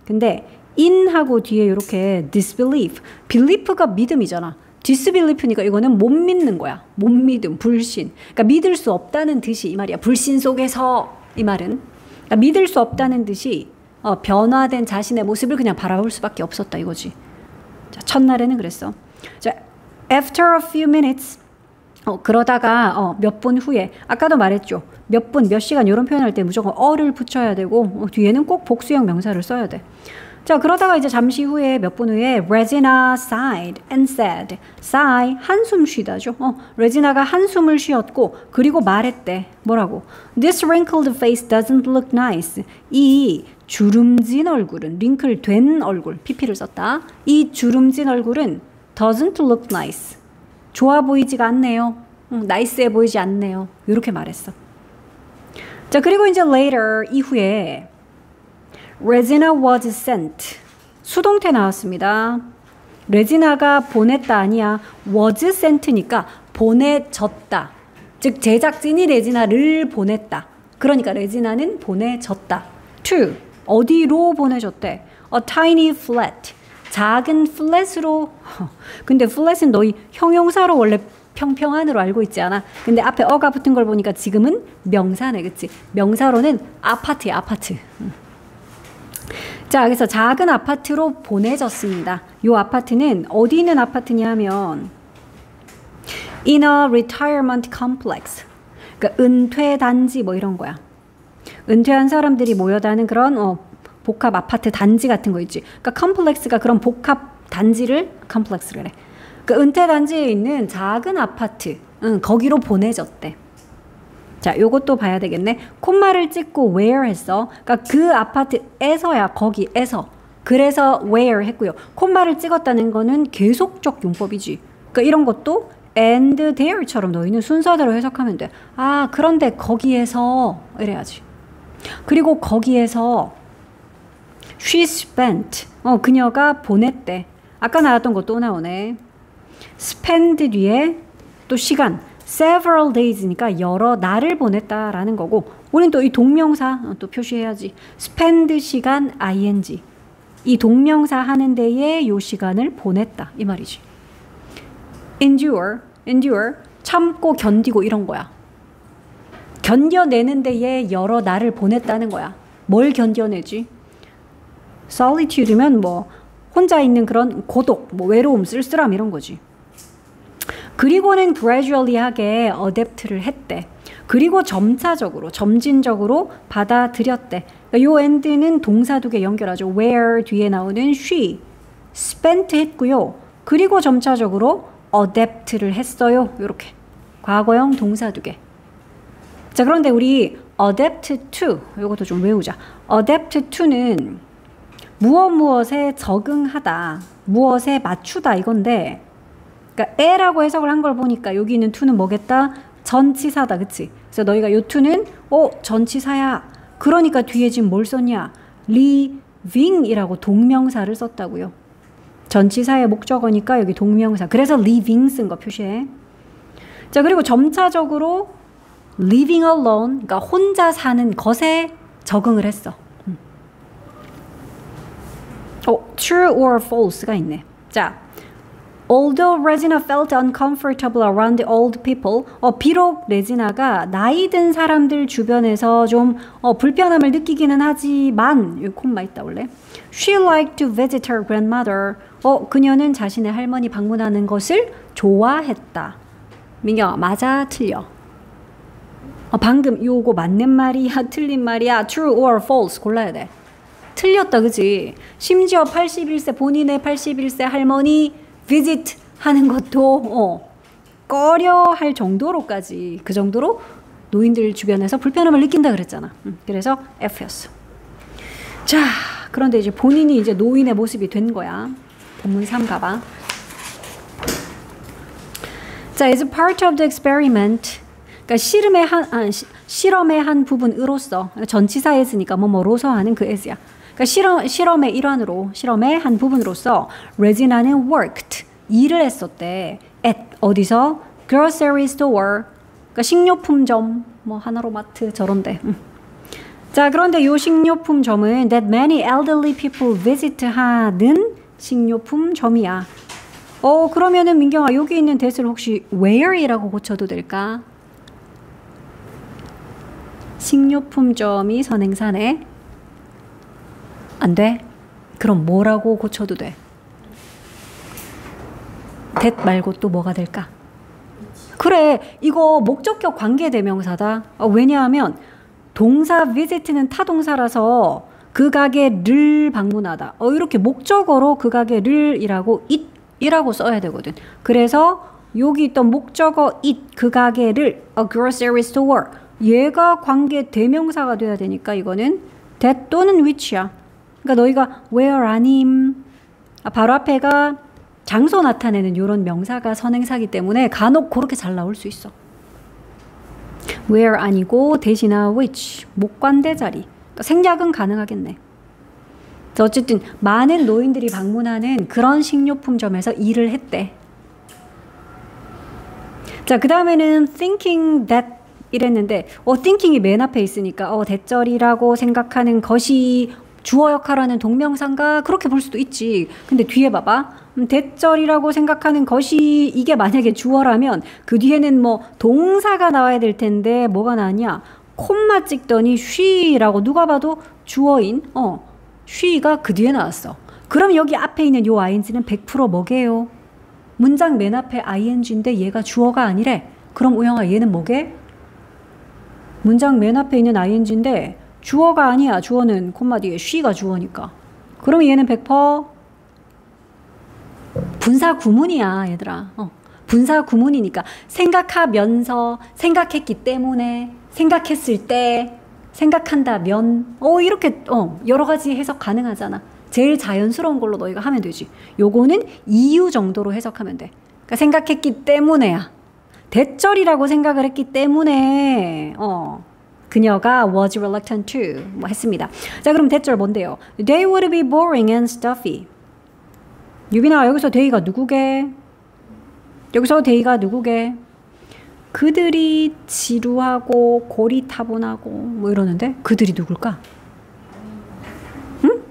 [SPEAKER 1] 근데 in하고 뒤에 이렇게 disbelief. belief가 믿음이잖아. disbelief니까 이거는 못 믿는 거야. 못 믿음, 불신. 그러니까 믿을 수 없다는 뜻이 이 말이야. 불신 속에서 이 말은. 그러니까 믿을 수 없다는 뜻이 변화된 자신의 모습을 그냥 바라볼 수밖에 없었다 이거지. 자, 첫날에는 그랬어. 자, after a few minutes. 그러다가 몇 분 후에 아까도 말했죠. 몇 분, 몇 시간 이런 표현할 때 무조건 어를 붙여야 되고 뒤에는 꼭 복수형 명사를 써야 돼. 자, 그러다가 이제 잠시 후에 몇 분 후에 Regina sighed and said. sigh, 한숨 쉬다죠. 레지나가 한숨을 쉬었고 그리고 말했대. 뭐라고? This wrinkled face doesn't look nice. 이 주름진 얼굴은, 링클 된 얼굴, PP를 썼다. 이 주름진 얼굴은 doesn't look nice. 좋아 보이지가 않네요. 나이스해 보이지 않네요. 이렇게 말했어. 자, 그리고 이제 later, 이후에 Regina was sent. 수동태 나왔습니다. 레지나가 보냈다 아니야. was sent니까 보내졌다. 즉 제작진이 레지나를 보냈다. 그러니까 레지나는 보내졌다. to. 어디로 보내줬대? A tiny flat. 작은 플랫으로. 근데 플랫은 너희 형용사로 원래 평평한으로 알고 있지 않아? 근데 앞에 어가 붙은 걸 보니까 지금은 명사네, 그치? 명사로는 아파트야, 아파트. 자, 그래서 작은 아파트로 보내졌습니다. 요 아파트는 어디 있는 아파트냐 하면 in a retirement complex. 그러니까 은퇴 단지 뭐 이런 거야. 은퇴한 사람들이 모여다는 그런 복합 아파트 단지 같은 거 있지. 그러니까 컴플렉스가 그런 복합 단지를 컴플렉스를 해. 그러니까 은퇴 단지에 있는 작은 아파트, 거기로 보내졌대. 자, 요것도 봐야 되겠네. 콤마를 찍고 where 했어. 그러니까 그 아파트에서야, 거기에서. 그래서 where 했고요. 콤마를 찍었다는 거는 계속적 용법이지. 그러니까 이런 것도 and there처럼 너희는 순서대로 해석하면 돼. 아, 그런데 거기에서 이래야지. 그리고 거기에서 she spent, 그녀가 보냈대. 아까 나왔던 거 또 나오네. spend 뒤에 또 시간, several days니까 여러 날을 보냈다라는 거고, 우린 또 이 동명사 또 표시해야지. spend 시간 ing. 이 동명사 하는 데에 요 시간을 보냈다 이 말이지. endure 참고 견디고 이런 거야. 견뎌내는 데에 여러 날을 보냈다는 거야. 뭘 견뎌내지? solitude면 뭐 혼자 있는 그런 고독, 뭐 외로움, 쓸쓸함 이런 거지. 그리고는 gradually하게 adapt를 했대. 그리고 점차적으로, 점진적으로 받아들였대. 요 end는 동사 두 개 연결하죠. where 뒤에 나오는 she, spent 했고요. 그리고 점차적으로 adapt를 했어요. 요렇게. 과거형 동사 두 개. 자, 그런데 우리 adapt to, 요것도 좀 외우자. adapt to는 무엇에 적응하다, 무엇에 맞추다 이건데, 그러니까 에라고 해석을 한 걸 보니까 여기 있는 to는 뭐겠다? 전치사다, 그치? 그래서 너희가 요 to는 전치사야. 그러니까 뒤에 지금 뭘 썼냐? living이라고 동명사를 썼다고요. 전치사의 목적어니까 여기 동명사. 그래서 living 쓴 거 표시해. 자, 그리고 점차적으로 living alone, 그러니까 혼자 사는 것에 적응을 했어. true or false가 있네. 자, although Regina felt uncomfortable around the old people, 비록 레지나가 나이 든 사람들 주변에서 좀 불편함을 느끼기는 하지만, 여기 콤마 있다 원래. She liked to visit her grandmother. 그녀는 자신의 할머니 방문하는 것을 좋아했다. 민경아, 맞아, 틀려? 방금 요거 맞는 말이야, 틀린 말이야, true or false 골라야 돼. 틀렸다, 그지? 심지어 81세, 본인의 81세 할머니 visit 하는 것도 꺼려 할 정도로까지, 그 정도로 노인들 주변에서 불편함을 느낀다 그랬잖아. 그래서 F였어. 자, 그런데 이제 본인이 이제 노인의 모습이 된 거야. 본문 3 가봐. 자, as part of the experiment, 그러니까 실험의 한 부분으로서, 전치사에 있으니까 뭐로서 하는 그 as야. 그러니까 실험의 일환으로, 실험의 한 부분으로서 레지나는 worked, 일을 했었대. at, 어디서? grocery store, 그러니까 식료품점, 뭐 하나로마트 저런데. 자, 그런데 요 식료품점은 that many elderly people visit 하는 식료품점이야. 그러면은 민경아, 여기 있는 that을 혹시 where이라고 고쳐도 될까? 식료품점이 선행사네. 안 돼? 그럼 뭐라고 고쳐도 돼? that 말고 또 뭐가 될까? 그래, 이거 목적격 관계대명사다. 왜냐하면 동사 visit는 타동사라서 그 가게를 방문하다. 이렇게 목적어로 그 가게를 이라고 it이라고 써야 되거든. 그래서 여기 있던 목적어 it, 그 가게를 a grocery store, 얘가 관계대명사가 돼야 되니까 이거는 that 또는 which야. 그러니까 너희가 where 아님, 바로 앞에가 장소 나타내는 이런 명사가 선행사기 때문에 간혹 그렇게 잘 나올 수 있어. where 아니고 대신나 which, 목관대 자리. 그러니까 생략은 가능하겠네. 어쨌든 많은 노인들이 방문하는 그런 식료품점에서 일을 했대. 자, 그 다음에는 thinking that 이랬는데 thinking이 맨 앞에 있으니까 대절이라고 생각하는 것이 주어 역할하는 동명사인가? 그렇게 볼 수도 있지. 근데 뒤에 봐봐. 대절이라고 생각하는 것이 이게 만약에 주어라면 그 뒤에는 뭐 동사가 나와야 될 텐데 뭐가 나왔냐? 콤마 찍더니 she라고 누가 봐도 주어인 she가 그 뒤에 나왔어. 그럼 여기 앞에 있는 요 ing는 100% 뭐게요? 문장 맨 앞에 ing인데 얘가 주어가 아니래. 그럼 우영아 얘는 뭐게? 문장 맨 앞에 있는 ing인데 주어가 아니야. 주어는 콤마 뒤에 she가 주어니까. 그럼 얘는 100% 분사 구문이야 얘들아. 분사 구문이니까 생각하면서, 생각했기 때문에, 생각했을 때, 생각한다면 이렇게 여러 가지 해석 가능하잖아. 제일 자연스러운 걸로 너희가 하면 되지. 요거는 이유 정도로 해석하면 돼. 그러니까 생각했기 때문에야. 대절이라고 생각을 했기 때문에 그녀가 was reluctant to 뭐 했습니다. 자, 그럼 대절 뭔데요? They would be boring and stuffy. 유빈아, 여기서 they가 누구게? 여기서 they가 누구게? 그들이 지루하고 고리타분하고 뭐 이러는데 그들이 누굴까? 응?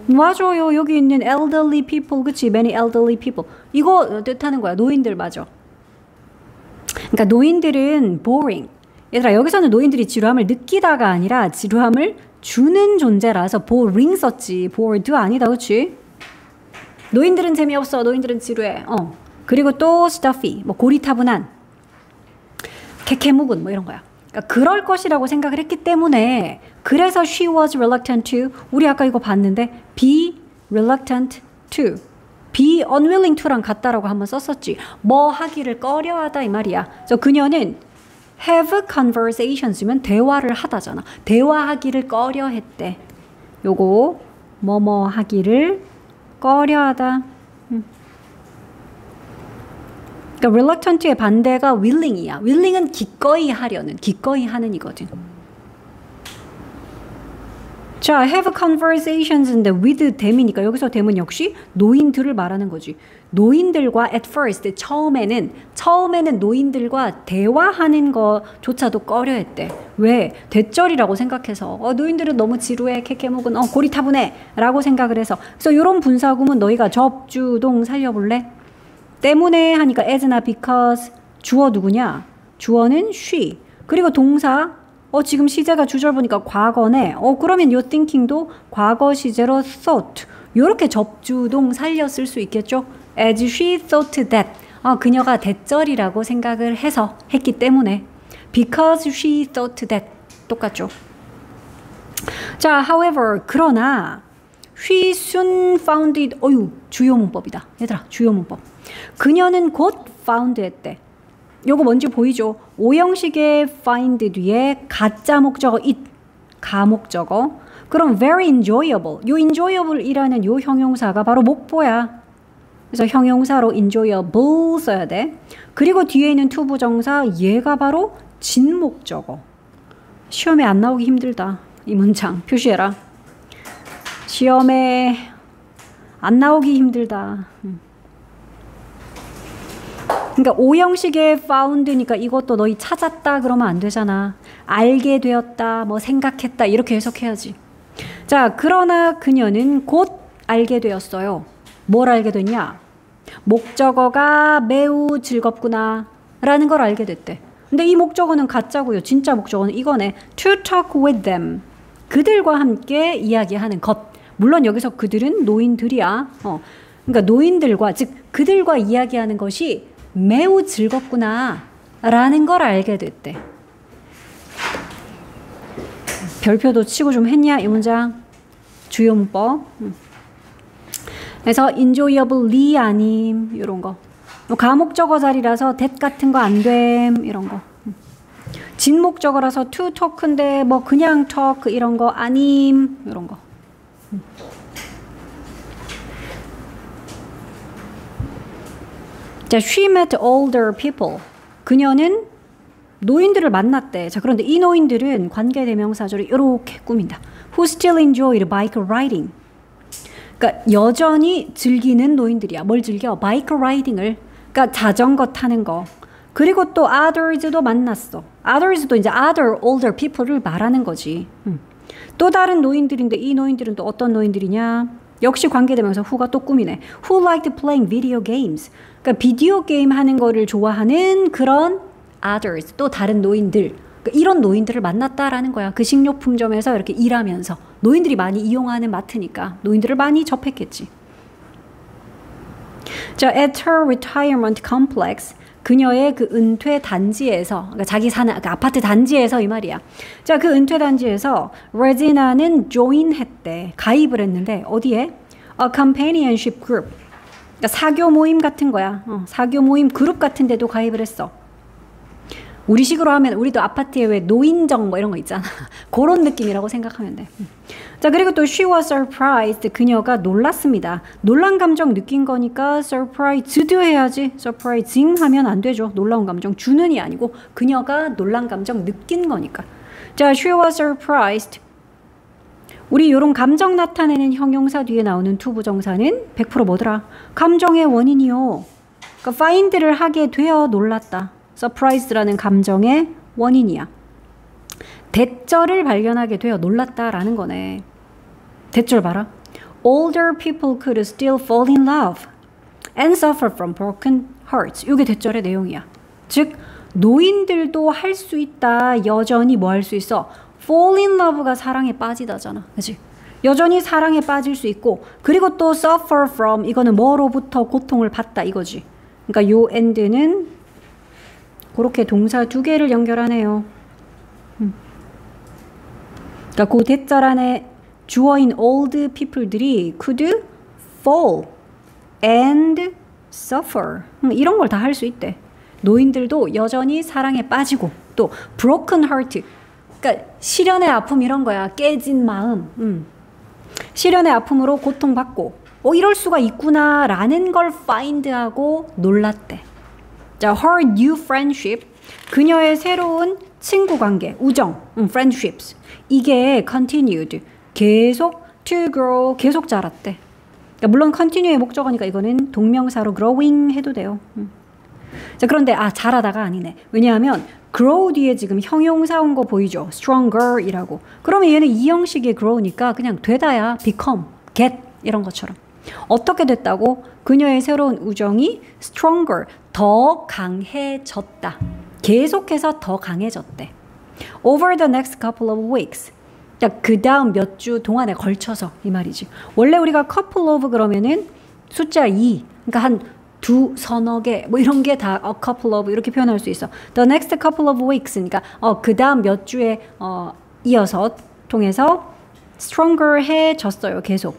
[SPEAKER 1] 맞아요. 여기 있는 elderly people, 그치? Many elderly people. 이거 뜻하는 거야. 노인들 맞아. 그러니까 노인들은 boring. 얘들아, 여기서는 노인들이 지루함을 느끼다가 아니라 지루함을 주는 존재라서 boring 썼지. bored 아니다, 그치? 노인들은 재미없어. 노인들은 지루해. 그리고 또 stuffy, 뭐 고리타분한, 캐캐묵은 뭐 이런 거야. 그러니까 그럴 것이라고 생각을 했기 때문에 그래서 she was reluctant to, 우리 아까 이거 봤는데 be reluctant to, be unwilling to랑 같다라고 한번 썼었지. 뭐 하기를 꺼려하다 이 말이야. 그래서 그녀는 have conversations면 대화를 하다잖아. 대화하기를 꺼려했대. 요거 뭐뭐 하기를 꺼려하다. 그러니까 reluctant의 반대가 willing이야. willing은 기꺼이 하려는, 기꺼이 하는 이거든. 자, have conversations인데 with them이니까 여기서 them은 역시 노인들을 말하는 거지. 노인들과 at first, 처음에는 노인들과 대화하는 것조차도 꺼려했대. 왜? 대절이라고 생각해서 노인들은 너무 지루해, 캐캐묵은 고리타분해 라고 생각을 해서. 그래서 이런 분사구문 너희가 접주동 살려볼래? 때문에 하니까 as나 because, 주어 누구냐? 주어는 she. 그리고 동사, 지금 시제가 주절 보니까 과거네. 그러면 요 thinking도 과거 시제로 thought. 요렇게 접주동 살려 쓸 수 있겠죠? As she thought that. 그녀가 대절이라고 생각을 해서 했기 때문에. Because she thought that. 똑같죠? 자, however, 그러나 she soon found it. 주요 문법이다. 얘들아, 주요 문법. 그녀는 곧 found 했대. 요거 뭔지 보이죠? 오형식의 find 뒤에 가짜 목적어 it, 가목적어. 그럼 very enjoyable. 요 enjoyable이라는 요 형용사가 바로 목보야. 그래서 형용사로 enjoyable 써야 돼. 그리고 뒤에 있는 to 부정사 얘가 바로 진목적어. 시험에 안 나오기 힘들다. 이 문장 표시해라. 시험에 안 나오기 힘들다. 그러니까 오형식의 found니까 이것도 너희 찾았다 그러면 안 되잖아. 알게 되었다, 뭐 생각했다 이렇게 해석해야지. 자, 그러나 그녀는 곧 알게 되었어요. 뭘 알게 됐냐? 목적어가 매우 즐겁구나 라는 걸 알게 됐대. 근데 이 목적어는 가짜고요. 진짜 목적어는 이거네. To talk with them. 그들과 함께 이야기하는 것. 물론 여기서 그들은 노인들이야. 그러니까 노인들과, 즉 그들과 이야기하는 것이 매우 즐겁구나 라는 걸 알게 됐대. 별표도 치고 좀 했냐 이 문장? 주요 문법. 그래서 enjoyably 아님 이런 거. 가목적어 자리라서 that 같은 거 안 됨 이런 거. 진목적어라서 to talk인데 뭐 그냥 talk 이런 거 아님 이런 거. 자, she met older people. 그녀는 노인들을 만났대. 자, 그런데 이 노인들은 관계대명사절을 이렇게 꾸민다. Who still enjoyed bike riding. 그러니까 여전히 즐기는 노인들이야. 뭘 즐겨? bike riding을. 그러니까 자전거 타는 거. 그리고 또 others도 만났어. others도 이제 other older people를 말하는 거지. 또 다른 노인들인데 이 노인들은 또 어떤 노인들이냐? 역시 관계되면서 who가 또 꾸미네. Who liked playing video games. 그러니까 비디오 게임 하는 거를 좋아하는 그런 others, 또 다른 노인들. 그러니까 이런 노인들을 만났다라는 거야. 그 식료품점에서 이렇게 일하면서. 노인들이 많이 이용하는 마트니까 노인들을 많이 접했겠지. 자, at her retirement complex. 그녀의 그 은퇴 단지에서, 그러니까 자기 사는 그 아파트 단지에서 이 말이야. 자, 그 은퇴 단지에서 레지나는 join했대. 가입을 했는데 어디에? A companionship group. 그러니까 사교 모임 같은 거야. 사교 모임 그룹 같은 데도 가입을 했어. 우리식으로 하면 우리도 아파트에 왜 노인정 뭐 이런 거 있잖아. 그런 느낌이라고 생각하면 돼. 자, 그리고 또 she was surprised. 그녀가 놀랐습니다. 놀란 감정 느낀 거니까 surprised 해야지. surprising 하면 안 되죠. 놀라운 감정 주는이 아니고 그녀가 놀란 감정 느낀 거니까. 자, she was surprised. 우리 이런 감정 나타내는 형용사 뒤에 나오는 투부정사는 100% 뭐더라? 감정의 원인이요. 그러니까 find를 하게 되어 놀랐다. surprised라는 감정의 원인이야. 대절을 발견하게 되어 놀랐다라는 거네. 대절 봐라. Older people could still fall in love and suffer from broken hearts. 이게 대절의 내용이야. 즉 노인들도 할 수 있다. 여전히 뭐 할 수 있어? fall in love가 사랑에 빠지다잖아. 그치? 여전히 사랑에 빠질 수 있고 그리고 또 suffer from 이거는 뭐로부터 고통을 받다 이거지. 그러니까 요 end는 그렇게 동사 두 개를 연결하네요. 그러니까 그 대절 안에 주어인 old people들이 could fall and suffer 이런 걸 다 할 수 있대. 노인들도 여전히 사랑에 빠지고 또 broken heart 그러니까 시련의 아픔 이런 거야. 깨진 마음. 시련의 아픔으로 고통받고 이럴 수가 있구나 라는 걸 find하고 놀랐대. 자, her new friendship, 그녀의 새로운 친구 관계, 우정, friendships. 이게 continued, 계속 to grow, 계속 자랐대. 그러니까 물론 continue의 목적어니까 이거는 동명사로 growing 해도 돼요. 자, 그런데 자라다가 아니네. 왜냐하면 grow 뒤에 지금 형용사 온 거 보이죠? stronger이라고. 그러면 얘는 이 형식의 grow니까 그냥 되다야 become, get 이런 것처럼. 어떻게 됐다고? 그녀의 새로운 우정이 stronger, 더 강해졌다. 계속해서 더 강해졌대. Over the next couple of weeks. 그 다음 몇 주 동안에 걸쳐서 이 말이지. 원래 우리가 couple of 그러면은 숫자 2, 그러니까 한 서너 개, 뭐 이런 게 다 a couple of 이렇게 표현할 수 있어. The next couple of weeks, 그러니까 그 다음 몇 주에 이어서 통해서 stronger 해졌어요. 계속.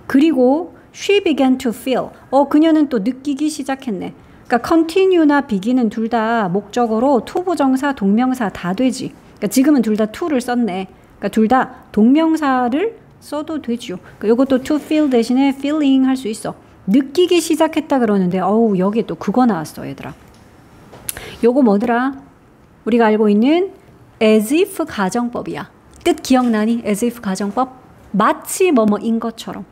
[SPEAKER 1] 그리고 she began to feel. 그녀는 또 느끼기 시작했네. 그러니까 continue나 begin은 둘 다 목적어로 투부정사, 동명사 다 되지. 그러니까 지금은 둘 다 to를 썼네. 그러니까 둘 다 동명사를 써도 되죠. 그러니까 이것도 to feel 대신에 feeling 할 수 있어. 느끼기 시작했다 그러는데 여기에 또 그거 나왔어 얘들아. 요거 뭐더라? 우리가 알고 있는 as if 가정법이야. 뜻 기억나니? as if 가정법? 마치 뭐뭐인 것처럼.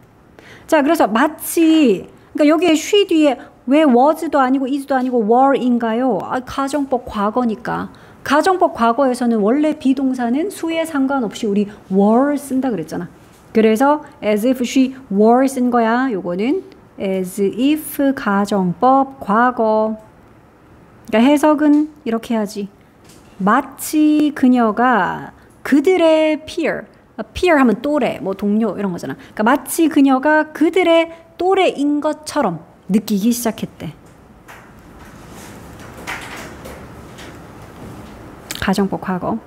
[SPEAKER 1] 자, 그래서 마치 그러니까 여기에 she 뒤에 왜 was도 아니고 is도 아니고 were인가요? 가정법 과거니까. 가정법 과거에서는 원래 비동사는 수에 상관없이 우리 were 쓴다 그랬잖아. 그래서 as if she were 쓴 거야. 요거는 as if 가정법 과거. 그러니까 해석은 이렇게 하지. 마치 그녀가 그들의 peer 하면 또래, 뭐 동료 이런 거잖아. 그러니까 마치 그녀가 그들의 또래인 것처럼 느끼기 시작했대. 가정법 과거.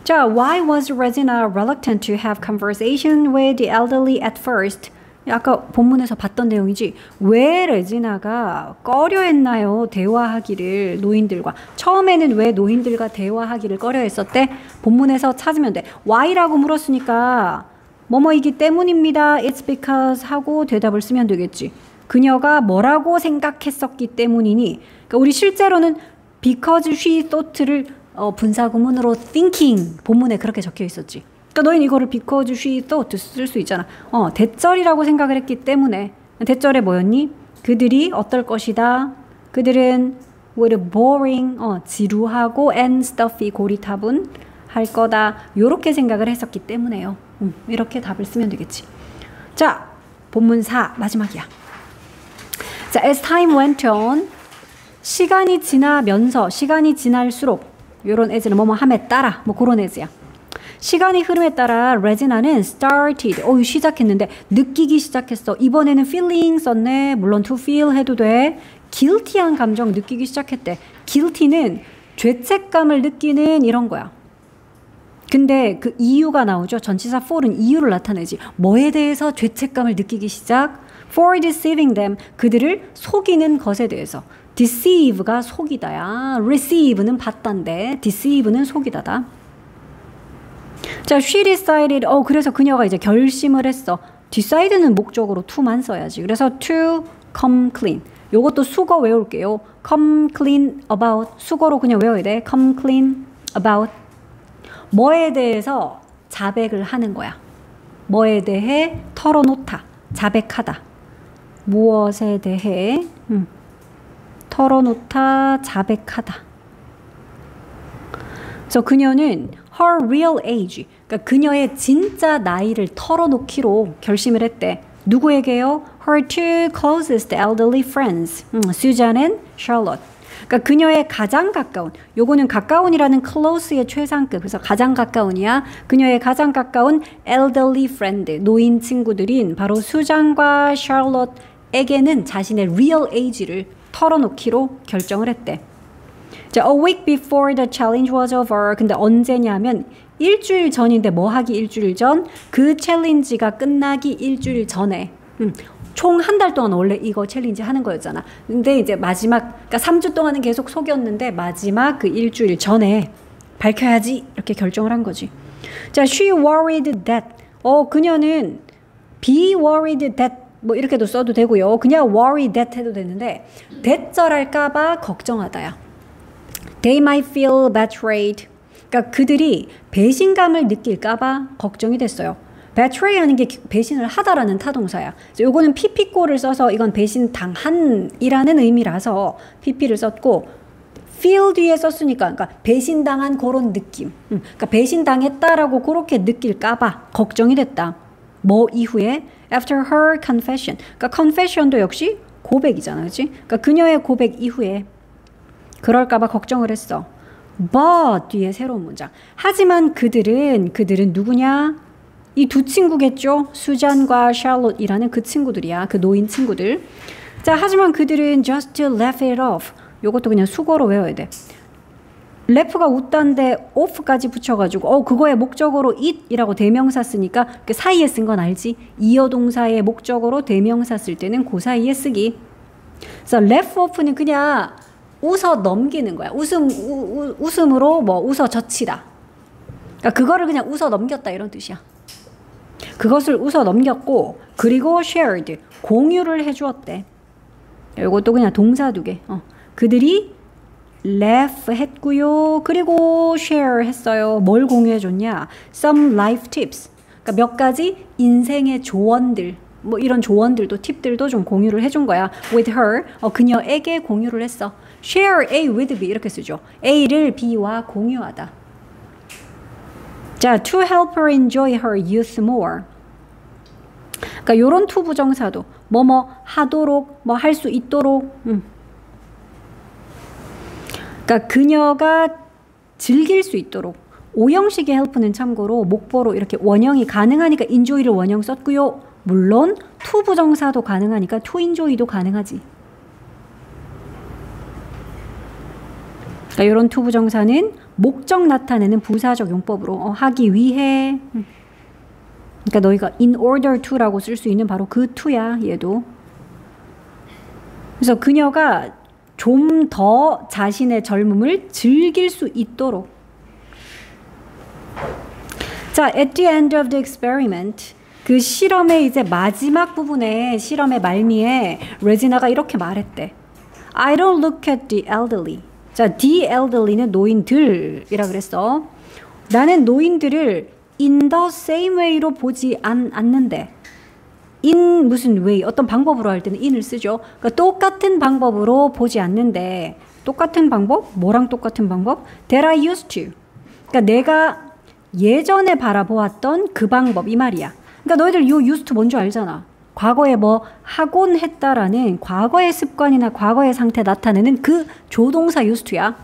[SPEAKER 1] 자, why was Regina reluctant to have conversation with the elderly at first? 아까 본문에서 봤던 내용이지. 왜 레지나가 꺼려했나요? 대화하기를 노인들과. 처음에는 왜 노인들과 대화하기를 꺼려했었대? 본문에서 찾으면 돼. why라고 물었으니까 뭐뭐이기 때문입니다. It's because 하고 대답을 쓰면 되겠지. 그녀가 뭐라고 생각했었기 때문이니. 그러니까 우리 실제로는 because she thought를 분사구문으로 thinking 본문에 그렇게 적혀 있었지. 그러니까 너희는 이거를 because she thought 쓸 수 있잖아. 대절이라고 생각을 했기 때문에. 대절에 뭐였니? 그들이 어떨 것이다. 그들은 would boring, 지루하고 and stuffy, 고리타분할 할 거다. 요렇게 생각을 했었기 때문에요. 이렇게 답을 쓰면 되겠지. 자, 본문 4 마지막이야. 자, as time went on, 시간이 지나면서, 시간이 지날수록, 요런 as는 뭐뭐 함에 따라, 뭐 그런 as야. 시간이 흐름에 따라 레지나는 started, 시작했는데 느끼기 시작했어. 이번에는 feeling 썼네. 물론 to feel 해도 돼. guilty한 감정 느끼기 시작했대. guilty는 죄책감을 느끼는 이런 거야. 근데 그 이유가 나오죠. 전치사 for은 이유를 나타내지. 뭐에 대해서 죄책감을 느끼기 시작? for deceiving them, 그들을 속이는 것에 대해서. deceive가 속이다야. receive는 받단데 deceive는 속이다다. 자, she decided, 그래서 그녀가 이제 결심을 했어. decide는 목적으로 to만 써야지. 그래서 to come clean. 요것도 수거 외울게요. come clean about. 수거로 그냥 외워야 돼. come clean about. 뭐에 대해서 자백을 하는 거야. 뭐에 대해 털어놓다. 자백하다. 무엇에 대해 털어놓다, 자백하다. 그래서 그녀는 her real age, 그러니까 그녀의 진짜 나이를 털어놓기로 결심을 했대. 누구에게요? her two closest elderly friends, 수잔 and Charlotte. 그러니까 그녀의 가장 가까운, 요거는 가까운이라는 close의 최상급, 그래서 가장 가까운이야. 그녀의 가장 가까운 elderly friend, 노인 친구들인 바로 수잔과 샬롯에게는 자신의 real age를 털어놓기로 결정을 했대. 자, a week before the challenge was over. 근데 언제냐면 일주일 전인데 뭐 하기 일주일 전? 그 챌린지가 끝나기 일주일 전에. 총 한 달 동안 원래 이거 챌린지 하는 거였잖아. 근데 이제 마지막, 그러니까 3주 동안은 계속 속였는데 마지막 그 일주일 전에 밝혀야지 이렇게 결정을 한 거지. 자, she worried that. 그녀는 be worried that 뭐 이렇게도 써도 되고요. 그냥 worry that 해도 되는데 대절할까봐 걱정하다야. They might feel betrayed. 그러니까 그들이 배신감을 느낄까봐 걱정이 됐어요. betray 하는 게 배신을 하다라는 타동사야. 요거는 pp꼬를 써서 이건 배신 당한이라는 의미라서 pp를 썼고 feel 뒤에 썼으니까 그러니까 배신당한 그런 느낌. 그러니까 배신당했다라고 그렇게 느낄까봐 걱정이 됐다. 뭐 이후에 after her confession. 그러니까 confession도 역시 고백이잖아, 그렇지? 그러니까 그녀의 고백 이후에 그럴까봐 걱정을 했어. but 뒤에 새로운 문장. 하지만 그들은 누구냐? 이 두 친구겠죠? 수잔과 샬롯이라는 그 친구들이야. 그 노인 친구들. 자, 하지만 그들은 just to laugh it off. 요것도 그냥 수거로 외워야 돼. laugh가 웃다인데 off까지 붙여가지고 그거의 목적어로 it이라고 대명사 쓰니까 그 사이에 쓴 건 알지? 이어 동사의 목적어로 대명사 쓸 때는 그 사이에 쓰기. 그래서 laugh off는 그냥 웃어 넘기는 거야. 웃음으로 뭐 웃어 젖히다. 그러니까 그거를 그냥 웃어 넘겼다 이런 뜻이야. 그것을 웃어 넘겼고 그리고 shared 공유를 해주었대. 이것도 그냥 동사 두 개. 그들이 laugh 했고요. 그리고 share 했어요. 뭘 공유해줬냐? Some life tips. 그러니까 몇 가지 인생의 조언들. 뭐 이런 조언들도 팁들도 좀 공유를 해준 거야. With her. 그녀에게 공유를 했어. Share A with B 이렇게 쓰죠. A를 B와 공유하다. 자, to help her enjoy her youth more. 그러니까 요런 to 부정사도 뭐뭐 하도록, 뭐 할 수 있도록. 그러니까 그녀가 즐길 수 있도록. 오형식의 help는 참고로 목보로 이렇게 원형이 가능하니까 enjoy를 원형 썼고요. 물론 to 부정사도 가능하니까 to enjoy도 가능하지. 그러니까 이런 to 부정사는 목적 나타내는 부사적 용법으로 하기 위해. 그러니까 너희가 in order to라고 쓸 수 있는 바로 그 to야. 얘도. 그래서 그녀가 좀 더 자신의 젊음을 즐길 수 있도록. 자, at the end of the experiment. 그 실험의 이제 마지막 부분에 실험의 말미에 레지나가 이렇게 말했대. I don't look at the elderly. 자, the elderly는 노인들이라 그랬어. 나는 노인들을 in the same way로 보지 않는데. in 무슨 way, 어떤 방법으로 할 때는 in을 쓰죠. 그러니까 똑같은 방법으로 보지 않는데. 똑같은 방법? 뭐랑 똑같은 방법? That I used to. 그러니까 내가 예전에 바라보았던 그 방법 이 말이야. 그러니까 너희들 요 used to 뭔지 알잖아. 과거에 뭐 하곤 했다라는 과거의 습관이나 과거의 상태 나타내는 그 조동사 used to야.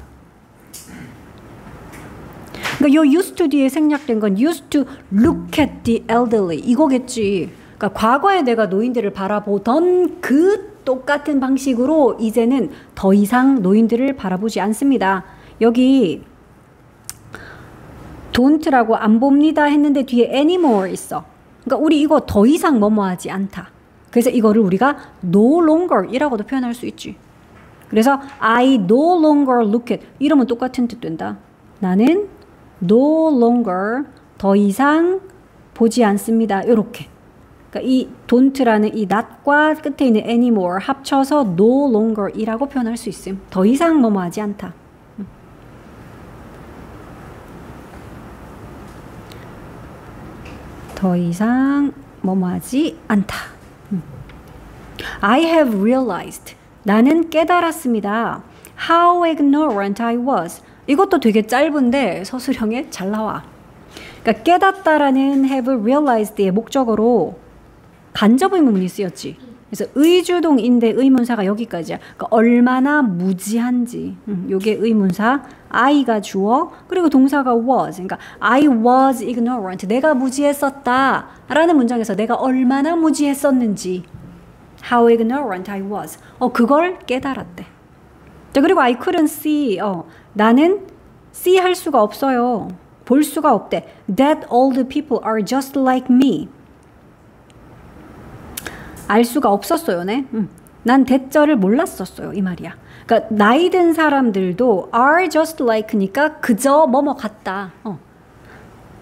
[SPEAKER 1] 그러니까 요 used to 뒤에 생략된 건 used to look at the elderly 이거겠지. 그러니까 과거에 내가 노인들을 바라보던 그 똑같은 방식으로 이제는 더 이상 노인들을 바라보지 않습니다. 여기 don't라고 안 봅니다 했는데 뒤에 anymore 있어. 그러니까 우리 이거 더 이상 뭐뭐하지 않다. 그래서 이거를 우리가 no longer 이라고도 표현할 수 있지. 그래서 I no longer look at 이러면 똑같은 뜻 된다. 나는 no longer 더 이상 보지 않습니다. 이렇게. 그러니까 이 don't라는 이 not과 끝에 있는 anymore 합쳐서 no longer 이라고 표현할 수 있음. 더 이상 뭐뭐하지 않다. 더 이상 뭐뭐하지 않다. I have realized. 나는 깨달았습니다. How ignorant I was. 이것도 되게 짧은데 서술형에 잘 나와. 그러니까 깨닫다라는 have realized의 목적어로 간접 의문문이 쓰였지. 그래서 의주동인데 의문사가 여기까지야. 그러니까 얼마나 무지한지. 요게 의문사. I가 주어 그리고 동사가 was. 그러니까 I was ignorant. 내가 무지했었다. 라는 문장에서 내가 얼마나 무지했었는지. How ignorant I was. 그걸 깨달았대. 자, 그리고 I couldn't see. 나는 see 할 수가 없어요. 볼 수가 없대. That all the people are just like me. 알 수가 없었어요. 네? 난 대절을 몰랐었어요. 이 말이야. 그러니까 나이 든 사람들도 are just like니까 그저 뭐뭐 같다.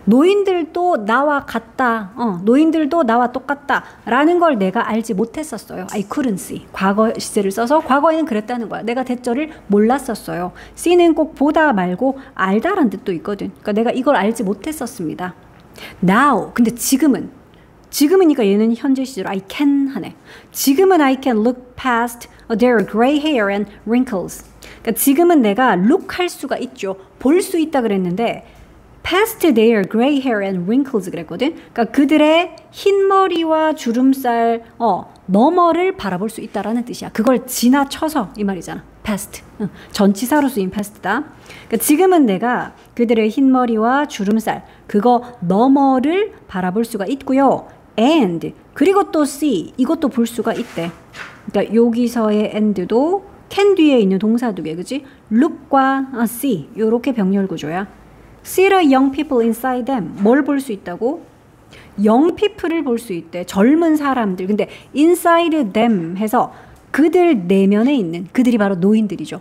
[SPEAKER 1] 노인들도 나와 같다. 노인들도 나와 똑같다. 라는 걸 내가 알지 못했었어요. I couldn't see. 과거 시제를 써서 과거에는 그랬다는 거야. 내가 대절을 몰랐었어요. see는 꼭 보다 말고 알다라는 뜻도 있거든. 그러니까 내가 이걸 알지 못했었습니다. Now. 근데 지금이니까 얘는 현재 시제로 I can 하네. 지금은 I can look past their gray hair and wrinkles. 그러니까 지금은 내가 look 할 수가 있죠. 볼 수 있다 그랬는데 past their gray hair and wrinkles 그랬거든. 그러니까 그들의 흰머리와 주름살 너머를 바라볼 수 있다라는 뜻이야. 그걸 지나쳐서 이 말이잖아. past. 전치사로 쓰인 past다. 그러니까 지금은 내가 그들의 흰머리와 주름살 그거 너머를 바라볼 수가 있고요. and 그리고 또 see 이것도 볼 수가 있대. 그러니까 여기서의 and도 can 뒤에 있는 동사 두 개, 그치? look과 see 이렇게 병렬 구조야. see the young people inside them 뭘 볼 수 있다고? young people을 볼 수 있대. 젊은 사람들. 근데 inside them 해서 그들 내면에 있는 그들이 바로 노인들이죠.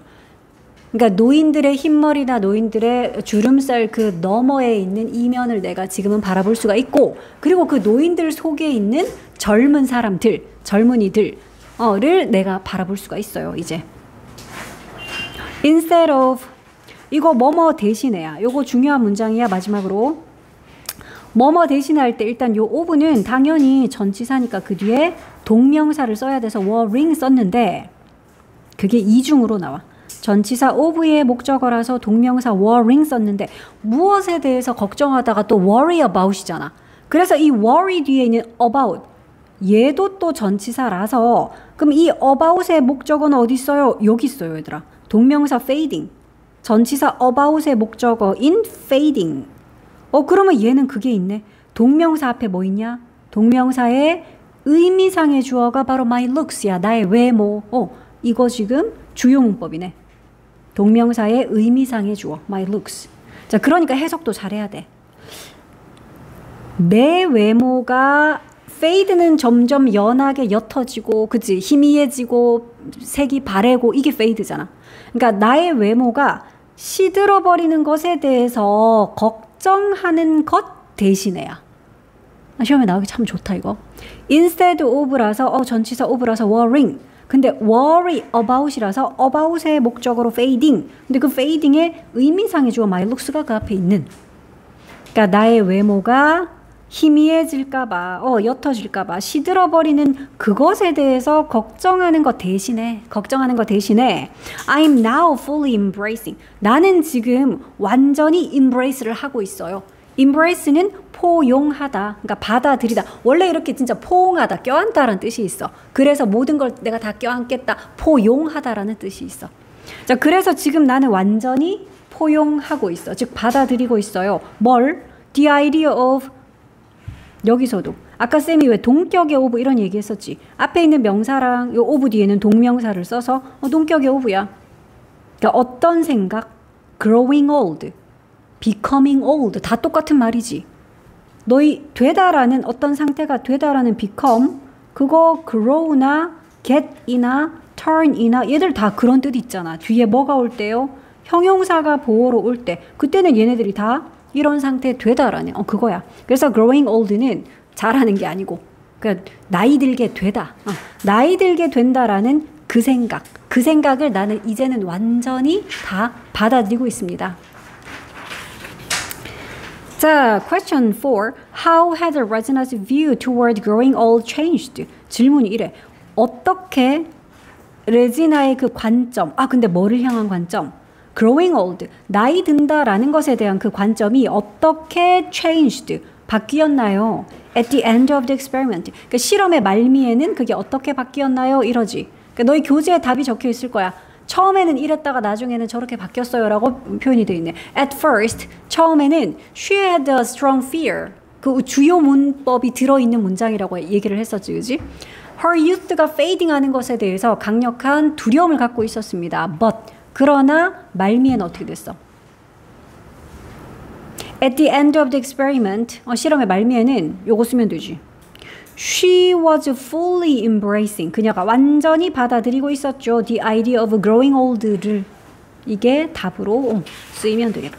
[SPEAKER 1] 그러니까 노인들의 흰머리나 노인들의 주름살 그 너머에 있는 이면을 내가 지금은 바라볼 수가 있고 그리고 그 노인들 속에 있는 젊은 사람들, 젊은이들을 내가 바라볼 수가 있어요. 이제 instead of 이거 뭐뭐 대신해야 요거 중요한 문장이야. 마지막으로 뭐뭐 대신할 때 일단 요 of는 당연히 전치사니까 그 뒤에 동명사를 써야 돼서 wearing 썼는데 그게 이중으로 나와. 전치사 of의 목적어라서 동명사 wearing 썼는데 무엇에 대해서 걱정하다가 또 worry about이잖아. 그래서 이 worry 뒤에 있는 about 얘도 또 전치사라서 그럼 이 about의 목적어는 어디 있어요? 여기 있어요, 얘들아. 동명사 fading. 전치사 about의 목적어인 fading. 그러면 얘는 그게 있네. 동명사 앞에 뭐 있냐? 동명사의 의미상의 주어가 바로 my looks야. 나의 외모. 이거 지금 주요 문법이네. 동명사의 의미상의 주어 my looks. 자, 그러니까 해석도 잘해야 돼. 내 외모가 fade는 점점 연하게 옅어지고 그치? 희미해지고 색이 바래고 이게 fade잖아. 그러니까 나의 외모가 시들어버리는 것에 대해서 걱정하는 것 대신에야. 시험에 나오기 참 좋다 이거. instead of라서 전치사 of라서 worrying. 근데 worry about이라서 about의 목적으로 fading. 근데 그 fading의 의미상의 주어 my looks가 그 앞에 있는. 그러니까 나의 외모가 희미해질까봐, 옅어질까봐, 시들어버리는 그것에 대해서 걱정하는 것 대신에 I'm now fully embracing. 나는 지금 완전히 embrace를 하고 있어요. embrace는 포용하다, 그러니까 받아들이다. 원래 이렇게 진짜 포옹하다, 껴안다라는 뜻이 있어. 그래서 모든 걸 내가 다 껴안겠다, 포용하다라는 뜻이 있어. 자, 그래서 지금 나는 완전히 포용하고 있어. 즉 받아들이고 있어요. 뭘? The idea of, 여기서도 아까 쌤이 왜 동격의 of 이런 얘기 했었지. 앞에 있는 명사랑 요 of 뒤에는 동명사를 써서 동격의 of야. 그러니까 어떤 생각? growing old, becoming old 다 똑같은 말이지. 너희 되다라는 어떤 상태가 되다라는 become, 그거 grow나 get이나 turn이나 얘들 다 그런 뜻 있잖아. 뒤에 뭐가 올 때요? 형용사가 보어로 올 때, 그때는 얘네들이 다 이런 상태 되다라는 그거야. 그래서 growing old는 잘하는 게 아니고, 그러니까 나이 들게 되다, 나이 들게 된다라는 그 생각, 그 생각을 나는 이제는 완전히 다 받아들이고 있습니다. 자, question 4. How has Regina's view toward growing old changed? 질문이 이래. 어떻게 레지나의 그 관점, 근데 뭐를 향한 관점? growing old, 나이 든다라는 것에 대한 그 관점이 어떻게 changed, 바뀌었나요? At the end of the experiment. 그러니까 실험의 말미에는 그게 어떻게 바뀌었나요? 이러지. 그러니까 너희 교재에 답이 적혀 있을 거야. 처음에는 이랬다가 나중에는 저렇게 바뀌었어요 라고 표현이 되어 있네. At first, 처음에는 she had a strong fear. 그 주요 문법이 들어있는 문장이라고 얘기를 했었지, 그지? Her youth가 fading 하는 것에 대해서 강력한 두려움을 갖고 있었습니다. But, 그러나 말미에는 어떻게 됐어? At the end of the experiment, 실험의 말미에는 요거 쓰면 되지. She was fully embracing. 그녀가 완전히 받아들이고 있었죠. The idea of growing old를. 이게 답으로 쓰이면 되겠다.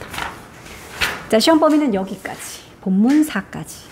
[SPEAKER 1] 자, 시험 범위는 여기까지. 본문 4까지.